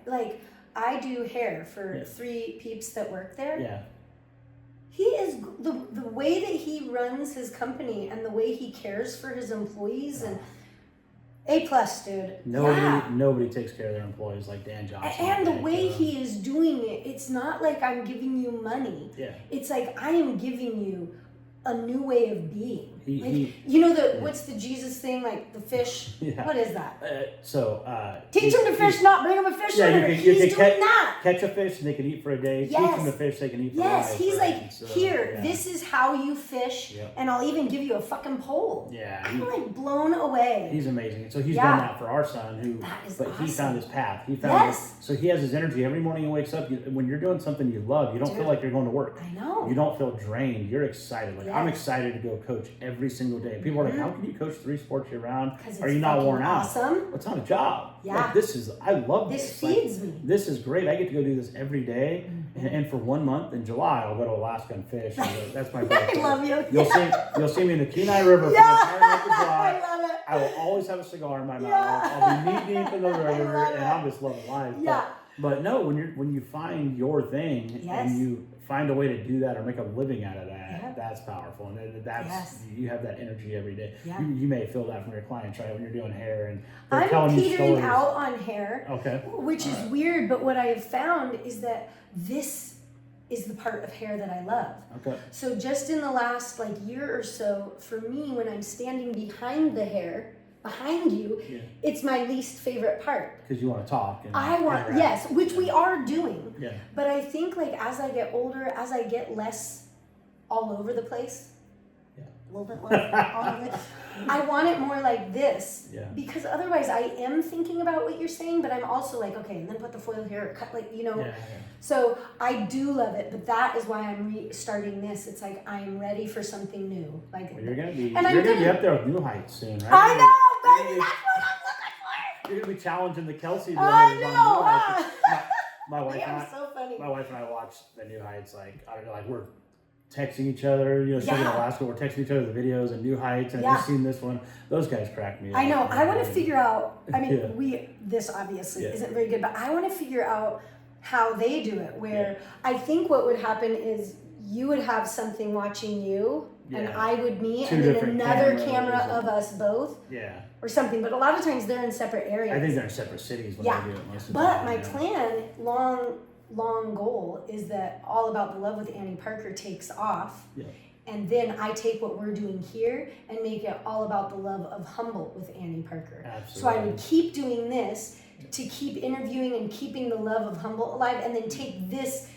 I do hair for 3 peeps that work there.
Yeah.
He is the way that he runs his company and the way he cares for his employees and A+, dude.
Nobody takes care of their employees like Dan Johnson.
And the way he is doing it, it's not like I'm giving you money.
Yeah.
It's like I am giving you a new way of being. What's the Jesus thing, like the fish? What is that? Teach them to fish, not bring them a fish. He's doing that.
Catch a fish and they can eat for a day. Teach them to fish, they can eat for a life.
He's like, this is how you fish, and I'll even give you a fucking pole.
Yeah.
I'm like blown away.
He's amazing. And so he's done that for our son, he found his path. He found so he has his energy every morning he wakes up. When you're doing something you love, you don't feel like you're going to work.
I know.
You don't feel drained. You're excited. Like I'm excited to go coach every single day. People are like, how can you coach 3 sports year round? Are you not worn out?
Awesome.
It's not a job.
Yeah.
Like, I love
this.
This
feeds me.
This is great. I get to go do this every day. And for 1 month in July, I'll go to Alaska and fish. That's my goal.
I love you.
You'll see me in the Kenai River for the entire month of July.
I love it.
I will always have a cigar in my mouth. I'll be knee deep in the river, and I'm just loving life. But no, when you find your thing and you find a way to do that or make a living out of that, that's powerful, and that's you have that energy every day. You may feel that from your clients, right? When you're doing hair and they're telling you stories.
I'm petering out on hair, which is weird. But what I have found is that this is the part of hair that I love. So just in the last year or so, for me, when I'm standing behind the hair, behind you, it's my least favorite part.
Because you want to talk. And
I want, which we are doing.
Yeah.
But I think as I get older, as I get less all over the place, a little bit less all over it, I want it more like this.
Yeah.
Because otherwise I am thinking about what you're saying, but I'm also like, okay, and then put the foil here, cut So I do love it, but that is why I'm restarting this. It's like I'm ready for something new.
You're gonna be up there with new heights soon, right?
I know, baby. That's what I'm looking for.
You're gonna be challenging the Kelsey.
I know.
My wife and I.
So funny.
My wife and I watched the new heights. We're texting each other. Still in Alaska, we're texting each other the videos and new heights. And I've just seen this one. Those guys crack me up.
I know. I want to figure out. I mean, this obviously isn't very good, but I want to figure out how they do it. Where I think what would happen is you would have something watching you, and
Yeah.
I would me,
Two
and then
different
another
cameras
camera
and-
of us both,
Yeah.
or something. But a lot of times they're in separate areas.
I think they're in separate cities when
Yeah.
they do it most of the
But
time.
my
yeah.
plan, long goal, is that All About the Love with Annie Parker takes off.
Yeah.
And then I take what we're doing here and make it all about the love of Humboldt with Annie Parker.
Absolutely.
So I would keep doing this to keep interviewing and keeping the love of Humboldt alive, and then take this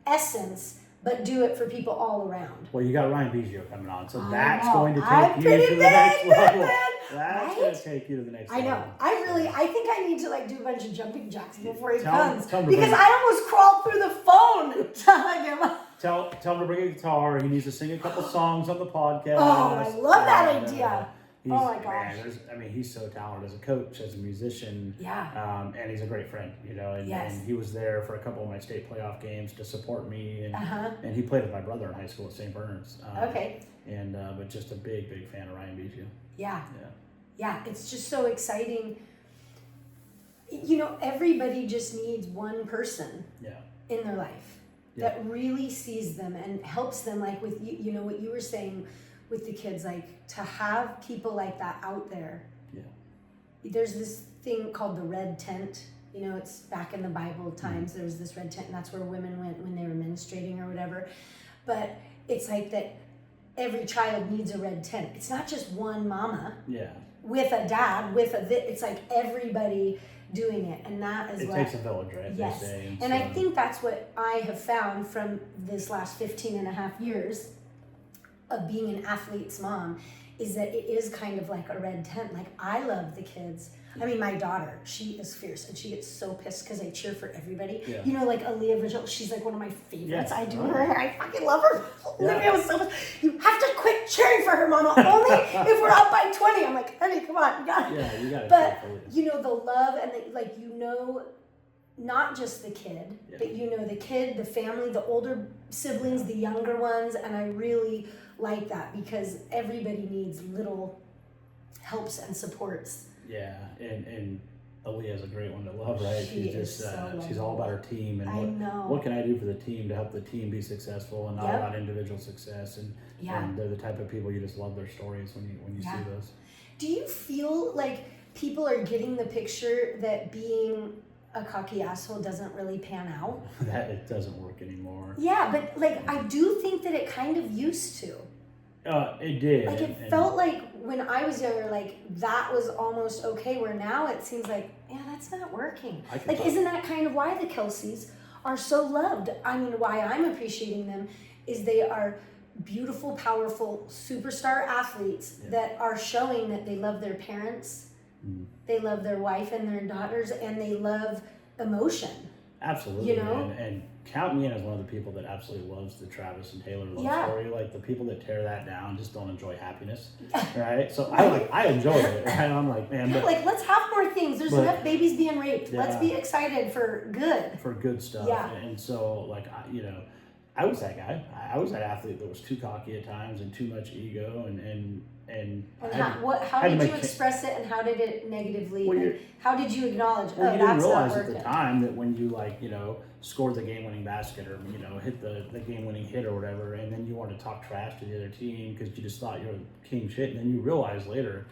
essence but do it for people all around.
Well, you got Ryan Biggio coming on, so
I
that's
know.
going to take
I'm
you
pretty
to the
big,
next level.
man.
That's going to take you to the next
I
level.
know. I think I need to like do a bunch of jumping jacks before he
Tell him-
comes,
tell him to
because
bring-
I almost crawled through the phone trying to get my.
Tell him to bring a guitar. He needs to sing a couple songs on the podcast.
Oh, I love that
And,
idea.
he's,
Oh my gosh.
Man, he's so talented as a coach, as a musician.
Yeah.
And he's a great friend, and,
Yes.
and he was there for a couple of my state playoff games to support me, and
Uh-huh.
and he played with my brother in high school at St. Bernard's.
Okay.
And but just a big fan of Ryan Biggio.
Yeah.
Yeah.
Yeah. It's just so exciting. Everybody just needs one person
Yeah.
in their life
Yeah.
that really sees them and helps them, like with what you were saying with the kids, like to have people like that out there.
Yeah.
There's this thing called the red tent. It's back in the Bible times. There was this red tent, and that's where women went when they were menstruating or whatever. But it's like that every child needs a red tent. It's not just one mama
Yeah.
with a dad, it's like everybody doing it. And that is
It
what
takes a village, right?
Yes.
They say,
and I
so-
think that's what I have found from this last 15 and a half years of being an athlete's mom, is that it is kind of like a red tent. Like, I love the kids. I mean, my daughter, she is fierce, and she gets so pissed because I cheer for everybody.
Yeah.
Like Aaliyah Vigil, she's like one of my favorites.
Yeah.
I do
Right.
her hair. I fucking love her.
Yeah.
Olivia was so much. You have to quit cheering for her, Mama. Only if we're up by 20. I'm like, honey, come on, you got it.
Yeah, you got to.
But the love and not just the kid,
Yeah.
but the kid, the family, the older siblings, the younger ones, and I really like that because everybody needs little helps and supports.
Yeah, and Aaliyah's a great one to love, right?
She
She's
is
just
so
she's all about her team and
I know.
what can I do for the team to help the team be successful, and not
Yep.
about individual success, and
Yeah.
and they're the type of people you just love their stories when you
Yeah.
see those.
Do you feel like people are getting the picture that being a cocky asshole doesn't really pan out?
That it doesn't work anymore.
Yeah, but I do think that it kind of used to.
It did.
Like, it felt like when I was younger, like that was almost okay, where now it seems like, yeah, that's not working.
I can
Like,
talk-
isn't that kind of why the Kelseys are so loved? I mean, why I'm appreciating them is they are beautiful, powerful, superstar athletes
Yeah.
that are showing that they love their parents,
Mhm.
they love their wife and their daughters, and they love emotion.
Absolutely,
You know?
and count me in as one of the people that absolutely loves the Travis and Taylor love
Yeah.
story. Like, the people that tear that down just don't enjoy happiness, right? So I enjoy it, right? I'm like, man, but
Like, let's have more things. There's
but-
enough babies being raped. Let's
Yeah.
be excited for good.
for good stuff.
Yeah.
And so, like, I was that guy. I was that athlete that was too cocky at times and too much ego, and
And
I
how,
had-
how
had to
did
make
you
cha-
express it, and how did it negatively?
Well,
and
you're-
how did you acknowledge?
Well,
Oh,
you didn't
that's
realize
not
at the
working.
time that when you scored the game-winning basket, or hit the game-winning hit or whatever, and then you wanted to talk trash to the other team because you just thought you were king shit, and then you realize later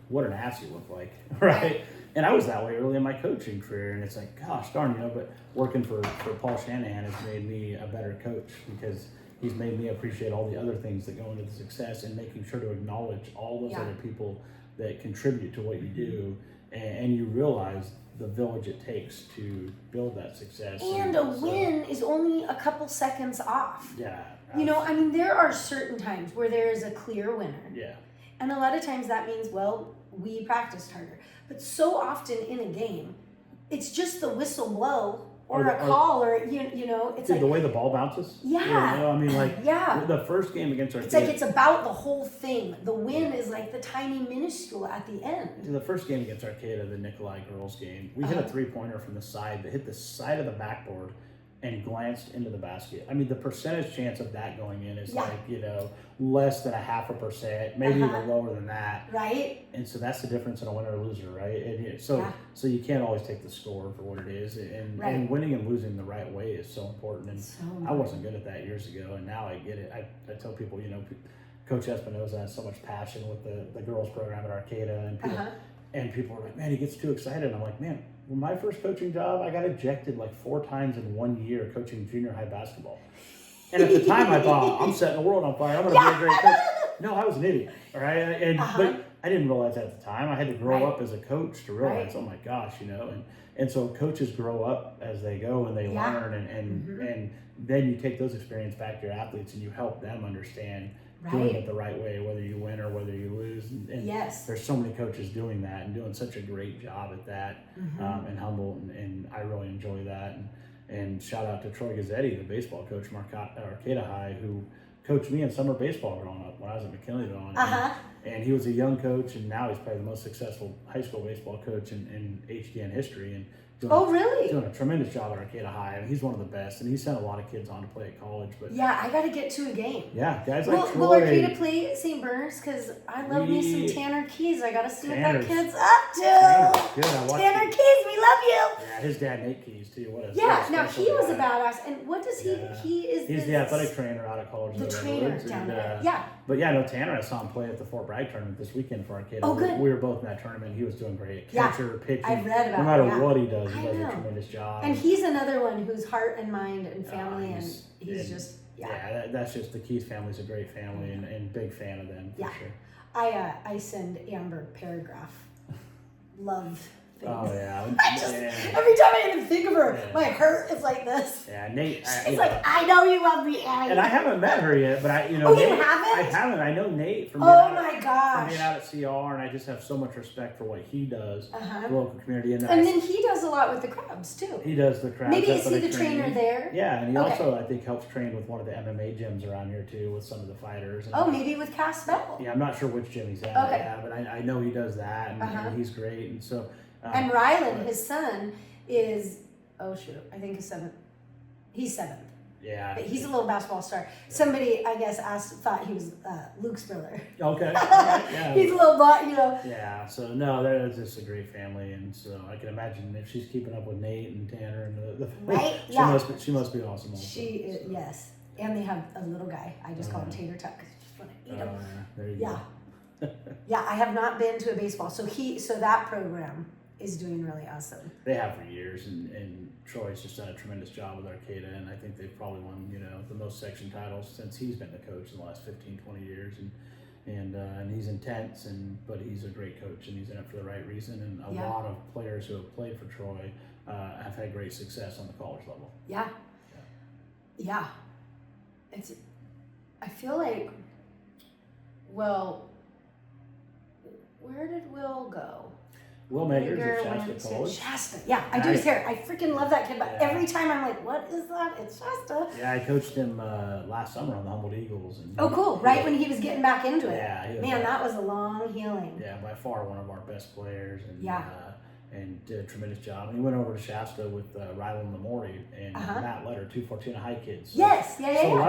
what an ass you look like, right? And I was that way early in my coaching career, and it's like, gosh darn, but working for Paul Shanahan has made me a better coach because he's made me appreciate all the other things that go into the success, and making sure to acknowledge all those
Yeah.
other people that contribute to what you do, and you realize the village it takes to build that success.
And a
so-
win is only a couple seconds off.
Yeah.
I mean, there are certain times where there is a clear winner.
Yeah.
And a lot of times that means, well, we practiced harder. But so often in a game, it's just the whistle blow or a call, or, it's
Dude,
like,
the way the ball bounces.
Yeah.
I mean, like,
yeah.
the first game against our
It's like it's about the whole thing. The win is like the tiny minuscule at the end.
the first game against Arcata, the Nikolai girls game, we hit a three-pointer from the side that hit the side of the backboard and glanced into the basket. I mean, the percentage chance of that going in is
Yeah.
less than 0.5%, maybe
Uh-huh.
even lower than that.
Right?
And so that's the difference in a winner or loser, right? And So you can't always take the score for what it is, and winning and losing the right way is so important. And I wasn't good at that years ago, and now I get it. I tell people, Coach Espinoza has so much passion with the girls program at Arcata, and people are like, man, he gets too excited. And I'm like, man, when my first coaching job, I got ejected like 4 times in 1 year coaching junior high basketball. And at the time, I thought, I'm setting the world on fire. I'm going to be a great coach. No, I was an idiot, all right? But I didn't realize that at the time. I had to grow up as a coach to realize, oh my gosh, And so coaches grow up as they go and they learn, and then you take those experiences back to your athletes and you help them understand doing it the right way, whether you win or whether you lose. And there's so many coaches doing that and doing such a great job at that in Humboldt, and I really enjoy that. And shout out to Troy Gazzetti, the baseball coach from Arcata High, who coached me in summer baseball growing up when I was at McKinleyville. And he was a young coach, and now he's probably the most successful high school baseball coach in HDN history. And doing a tremendous job at Arcata High. And he's one of the best, and he sent a lot of kids on to play at college. But
I got to get to a game.
Yeah, guys like Troy.
Will Arcata play at St. Bernard's? Because I love me some Tanner Keys. I got to see what that kid's up to. Tanner Keys, we love you.
Yeah, his dad Nate Keys too.
Now he was a badass. And what does he? He's
the athletic trainer out of college.
The trainer down there.
But Tanner, I saw him play at the Fort Bragg tournament this weekend for Arcata.
Oh, good.
We were both in that tournament. He was doing great. Catcher, pitching.
I've read about
no matter what he does a tremendous job.
And he's another one whose heart and mind and family,
that's just the Keys family's a great family, and big fan of them for sure.
I send Amber paragraph love things.
Oh yeah.
Every time I even think of her, my heart is like this.
Yeah, Nate.
She's like, I know you love me, Annie.
And I haven't met her yet, but Nate,
you haven't?
I haven't. I know Nate from being out at CR, and I just have so much respect for what he does, the local community,
and then he does a lot with the crabs too.
He does the crabs.
Maybe is he the trainer there?
Yeah, and he also I think helps train with one of the MMA gyms around here too, with some of the fighters. And
maybe with Cass Bell.
Yeah, I'm not sure which gym he's at. But I know he does that, and he's great, and so.
And Rylan, his son, is I think he's 7th. He's 7th.
Yeah.
But he's a little basketball star. Somebody, I guess, thought he was Luke's brother.
Okay. Yeah.
He's a little
Yeah. So no, they're just a great family, and so I can imagine if she's keeping up with Nate and Tanner and she must be awesome. Also,
she is, yes. And they have a little guy. I just call him Tater Tuck because I just want to eat him.
There you go.
Yeah, I have not been to a baseball. So that program is doing really awesome.
They have for years, and Troy's just done a tremendous job with Arcata, and I think they've probably won, the most section titles since he's been the coach in the last 15, 20 years, and he's intense, but he's a great coach, and he's in it for the right reason, and a lot of players who have played for Troy have had great success on the college level.
Yeah. I feel like, where did Will go?
Will Maker's at Shasta College.
Shasta. Yeah, I do his hair. I freaking love that kid, but every time I'm like, what is that? It's Shasta.
Yeah, I coached him last summer on the Humboldt Eagles. And
cool. Right when he was getting back into it.
Yeah.
Man, that was a long healing.
Yeah, by far one of our best players. And did a tremendous job. And he went over to Shasta with Rylan Lamori and Matt Letter, 214 High Kids.
So,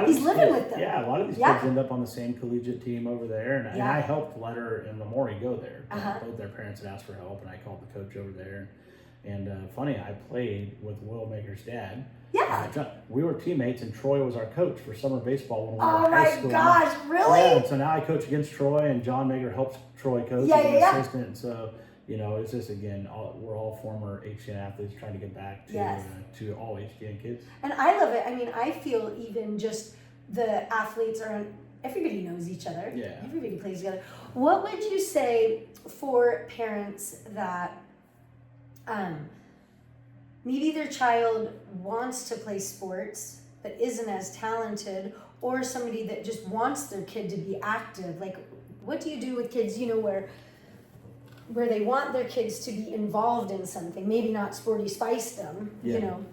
He's living with them.
Yeah, a lot of these kids end up on the same collegiate team over there. And I helped Letter and Lamori go there. Both their parents had asked for help, and I called the coach over there. And funny, I played with Will Maker's dad.
Yeah.
We were teammates, and Troy was our coach for summer baseball when we were in high school.
Oh my gosh, really?
Yeah, and so now I coach against Troy, and John Maker helps Troy coach as an assistant. And so, it's just, again, we're all former HDN athletes trying to get back to all HDN kids.
And I love it. I mean, I feel even just the athletes everybody knows each other.
Yeah.
Everybody plays together. What would you say for parents that maybe their child wants to play sports but isn't as talented, or somebody that just wants their kid to be active? Like, what do you do with kids, where they want their kids to be involved in something, maybe not sporty spicedom,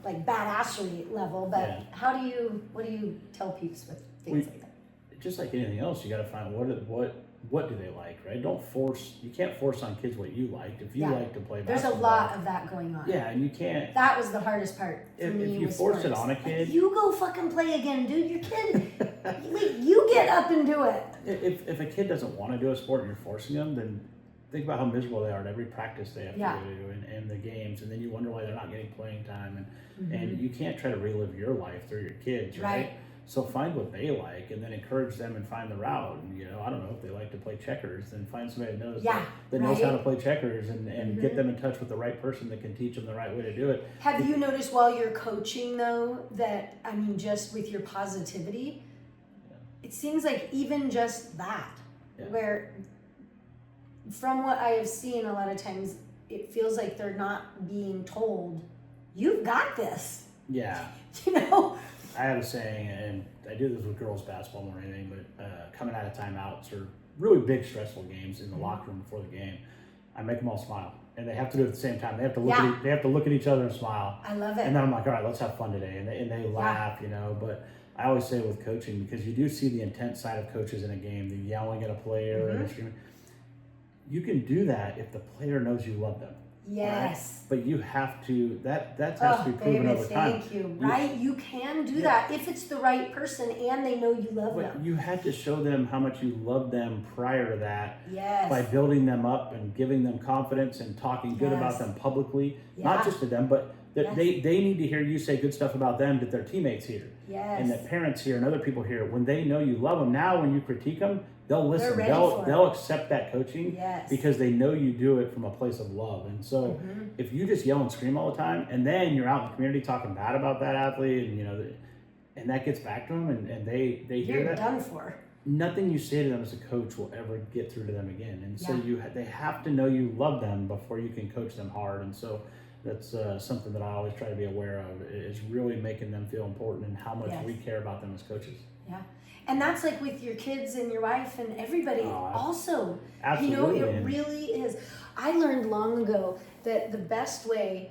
like badassery level, but what do you tell peeps with things like that?
Just like anything else, you got to find what do they like, right? You can't force on kids what you like. If you like to play basketball.
There's a lot of that going on.
Yeah, and you can't.
That was the hardest part for me.
If you force it on a kid.
Like, you go fucking play again, dude. Your kid, you get up and do it.
If a kid doesn't want to do a sport and you're forcing them, then think about how miserable they are at every practice they have to
Yeah.
go to and the games, and then you wonder why they're not getting playing time,
Mm-hmm.
and you can't try to relive your life through your kids, right?
Right.
So find what they like, and then encourage them and find the route. And I don't know if they like to play checkers, then find somebody that knows
Yeah,
that knows how
right.
to play checkers, and
Mhm.
get them in touch with the right person that can teach them the right way to do it.
Have you noticed while you're coaching though that, I mean, just with your positivity, it seems like even just that,
Yeah.
where from what I have seen a lot of times, it feels like they're not being told, you've got this,
Yeah.
you know?
I have a saying, and I do this with girls basketball more than anything, but coming out of timeouts or really big stressful games in the locker room before the game, I make them all smile, and they have to do it at the same time. They have to look
Yeah.
at they have to look at each other and smile.
I love it.
And then I'm like, all right, let's have fun today, and they laugh, But I always say with coaching, because you do see the intense side of coaches in a game, the yelling at a player and the screaming. You can do that if the player knows you love them.
Yes.
Right? But you have to that has to be proven
baby,
over time.
thank you. Right? You can do that if it's the right person and they know you love
But
them.
you had to show them how much you love them prior to that
Yes.
by building them up and giving them confidence and talking good about
Yes.
them publicly,
Yeah.
not just to them, but that
Yes.
they need to hear you say good stuff about them that their teammates hear.
Yes.
And that parents hear and other people hear. When they know you love them, now when you critique them, they'll listen.
ready for it.
They'll accept that coaching
Yes.
because they know you do it from a place of love. And so if you just yell and scream all the time, and then you're out in the community talking bad about that athlete, and and that gets back to them, and they hear
You're
that,
done for.
nothing you say to them as a coach will ever get through to them again. And so
Yeah.
they have to know you love them before you can coach them hard. And so that's something that I always try to be aware of, is really making them feel important and how much
Yes.
we care about them as coaches.
Yeah. And that's like with your kids and your wife and everybody also.
Absolutely.
It really is. I learned long ago that the best way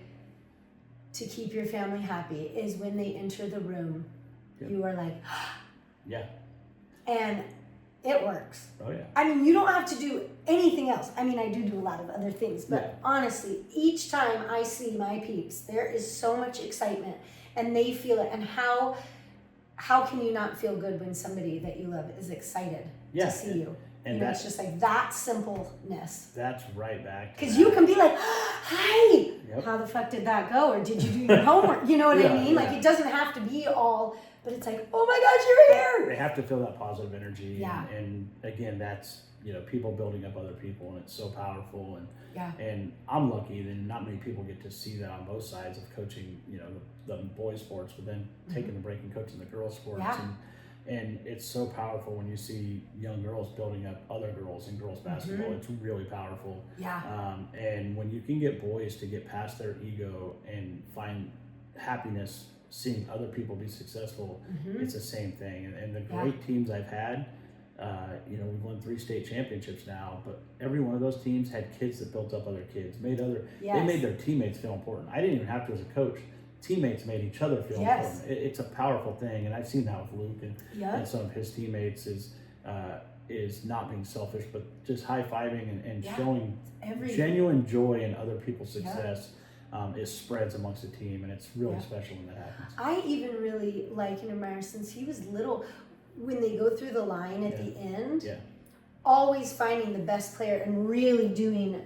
to keep your family happy is when they enter the room, you are like,
Yeah.
and it works.
Oh, yeah.
I mean, you don't have to do anything else. I mean, I do a lot of other things, but honestly, each time I see my peeps, there is so much excitement and they feel it. And how can you not feel good when somebody that you love is excited to see you?
And
it's just like that simpleness.
That's right back.
Because you can be like, hi,
Yep.
how the fuck did that go? Or did you do your homework? You know what I mean? Like, it doesn't have to be all, but it's like, oh my gosh, you're here.
They have to feel that positive energy.
Yeah.
And again, that's, people building up other people, and it's so powerful. And
Yeah.
I'm lucky that not many people get to see that on both sides of coaching, the boys sports, but then taking the break and coaching the girls sports.
Yeah.
And it's so powerful when you see young girls building up other girls in girls basketball. It's really powerful.
Yeah.
And when you can get boys to get past their ego and find happiness seeing other people be successful, it's the same thing. And the great teams I've had, we've won 3 state championships now, but every one of those teams had kids that built up other kids, they made their teammates feel important. I didn't even have to as a coach. Teammates made each other feel important. It's a powerful thing, and I've seen that with Luke and some of his teammates is not being selfish, but just high-fiving and showing genuine joy in other people's success. It spreads amongst the team, and it's really special when that happens.
I even really like and admire, since he was little, when they go through the line at the end, always finding the best player and really doing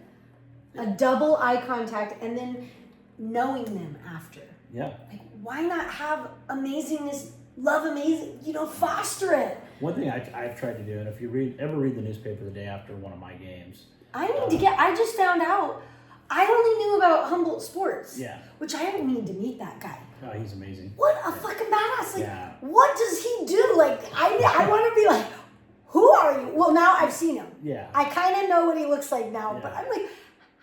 a double eye contact and then knowing them after.
Yeah.
Like, why not have amazingness, love amazing, foster it.
One thing I've tried to do, and if you ever read the newspaper the day after one of my games.
I just found out, I only knew about Humboldt sports.
Yeah.
Which I need to meet that guy.
Oh, he's amazing.
What a fucking badass. Like, what does he do? Like, I want to be like, who are you? Well, now I've seen him.
Yeah.
I kind of know what he looks like now, but I'm like,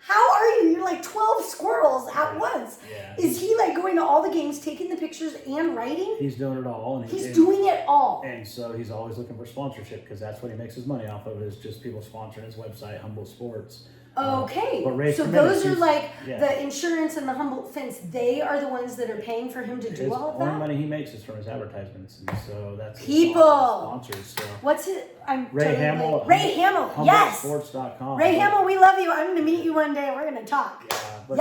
how are you? You're like 12 squirrels at once.
Yeah.
Is he like going to all the games, taking the pictures and writing?
He's doing it all.
He's doing it all.
And so he's always looking for sponsorship, because that's what he makes his money off of, is just people sponsoring his website, Humboldt Sports.
Okay,
But
so those are like the insurance and the Humboldt fence. They are the ones that are paying for him to do all of that.
The only money he makes is from his advertisements, and so that's his
People.
sponsors. So.
What's it? I'm
Ray Hamill.
Ray Hamill. Yes.
HumboldtSports.com.
Ray Hamill, we love you. I'm going to meet you one day and we're going to talk.
But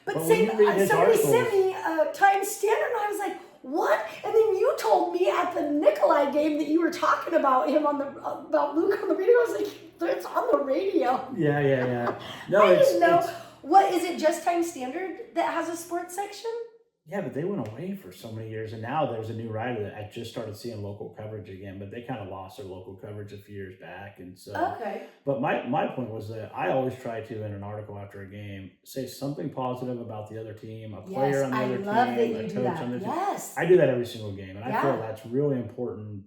But
when
say,
you read his
somebody
articles,
sent me a Times Standard and I was like, what? And then you told me at the Nikolai game that you were talking about him about Luke on the radio. I was like, it's on the radio.
Yeah. No,
I didn't know. What is it? Just Time Standard that has a sports section?
Yeah, but they went away for so many years, and now there's a new writer that I just started seeing local coverage again. But they kind of lost their local coverage a few years back, and so.
Okay.
But my point was that I always try to, in an article after a game, say something positive about the other team, a player on the other team, a coach on the team.
Yes.
I do that every single game, and I feel that's really important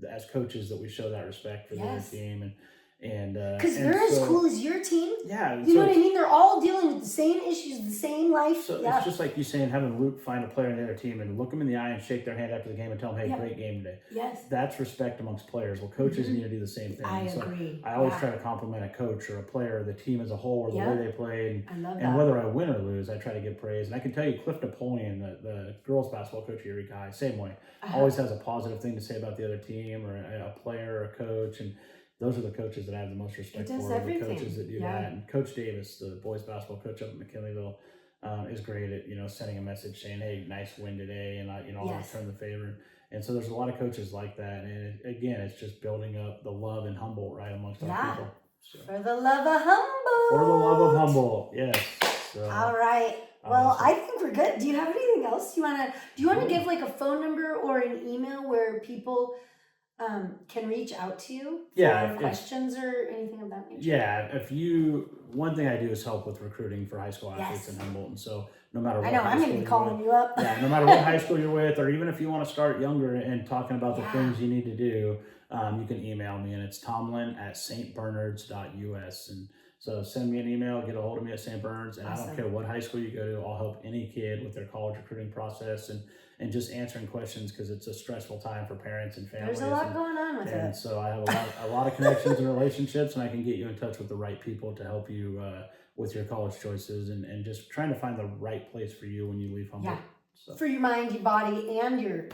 as coaches that we show that respect for the other team and
because they're as cool as your team.
Yeah,
you know what I mean. They're all dealing with the same issues, the same life.
So it's just like you saying having Luke find a player on the other team and look them in the eye and shake their hand after the game and tell them, "Hey, great game today."
Yes,
that's respect amongst players. Well, coaches need to do the same thing.
I agree.
I always try to compliment a coach or a player, or the team as a whole, or the way they play.
I love that.
And whether I win or lose, I try to give praise. And I can tell you, Cliff Napoleon, the girls basketball coach of Eureka High, same way, always has a positive thing to say about the other team or a player or a coach. And those are the coaches that I have the most respect for. The coaches that do that. And Coach Davis, the boys basketball coach up in McKinleyville, is great at sending a message saying, "Hey, nice win today," and I'll return the favor. And so there's a lot of coaches like that. And again, it's just building up the love in Humboldt right amongst our people. So.
For the love of Humboldt.
For the love of Humboldt, yes. So,
all right. Well, I think we're good. Do you have anything else do you want to give like a phone number or an email where people can reach out to you for questions or anything of that nature?
Yeah, one thing I do is help with recruiting for high school athletes in Humboldt, and so no matter what,
I'm going to be calling you up.
Yeah, no matter what high school you're with, or even if you want to start younger and talking about the things you need to do, you can email me, and it's Tomlin@stbernards.us, and so send me an email, get a hold of me at St. Bernard's, and I don't care what high school you go to, I'll help any kid with their college recruiting process and just answering questions because it's a stressful time for parents and families.
There's a lot going on with it.
And so I have a lot of connections and relationships, and I can get you in touch with the right people to help you with your college choices and just trying to find the right place for you when you leave Humboldt.
Yeah.
So.
For your mind, your body, and your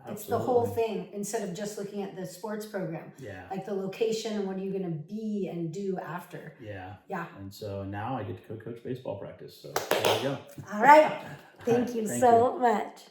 it's the whole thing instead of just looking at the sports program.
Yeah.
Like the location and what are you going to be and do after.
Yeah.
Yeah.
And so now I get to coach baseball practice. So there you go.
All right. Thank you so much.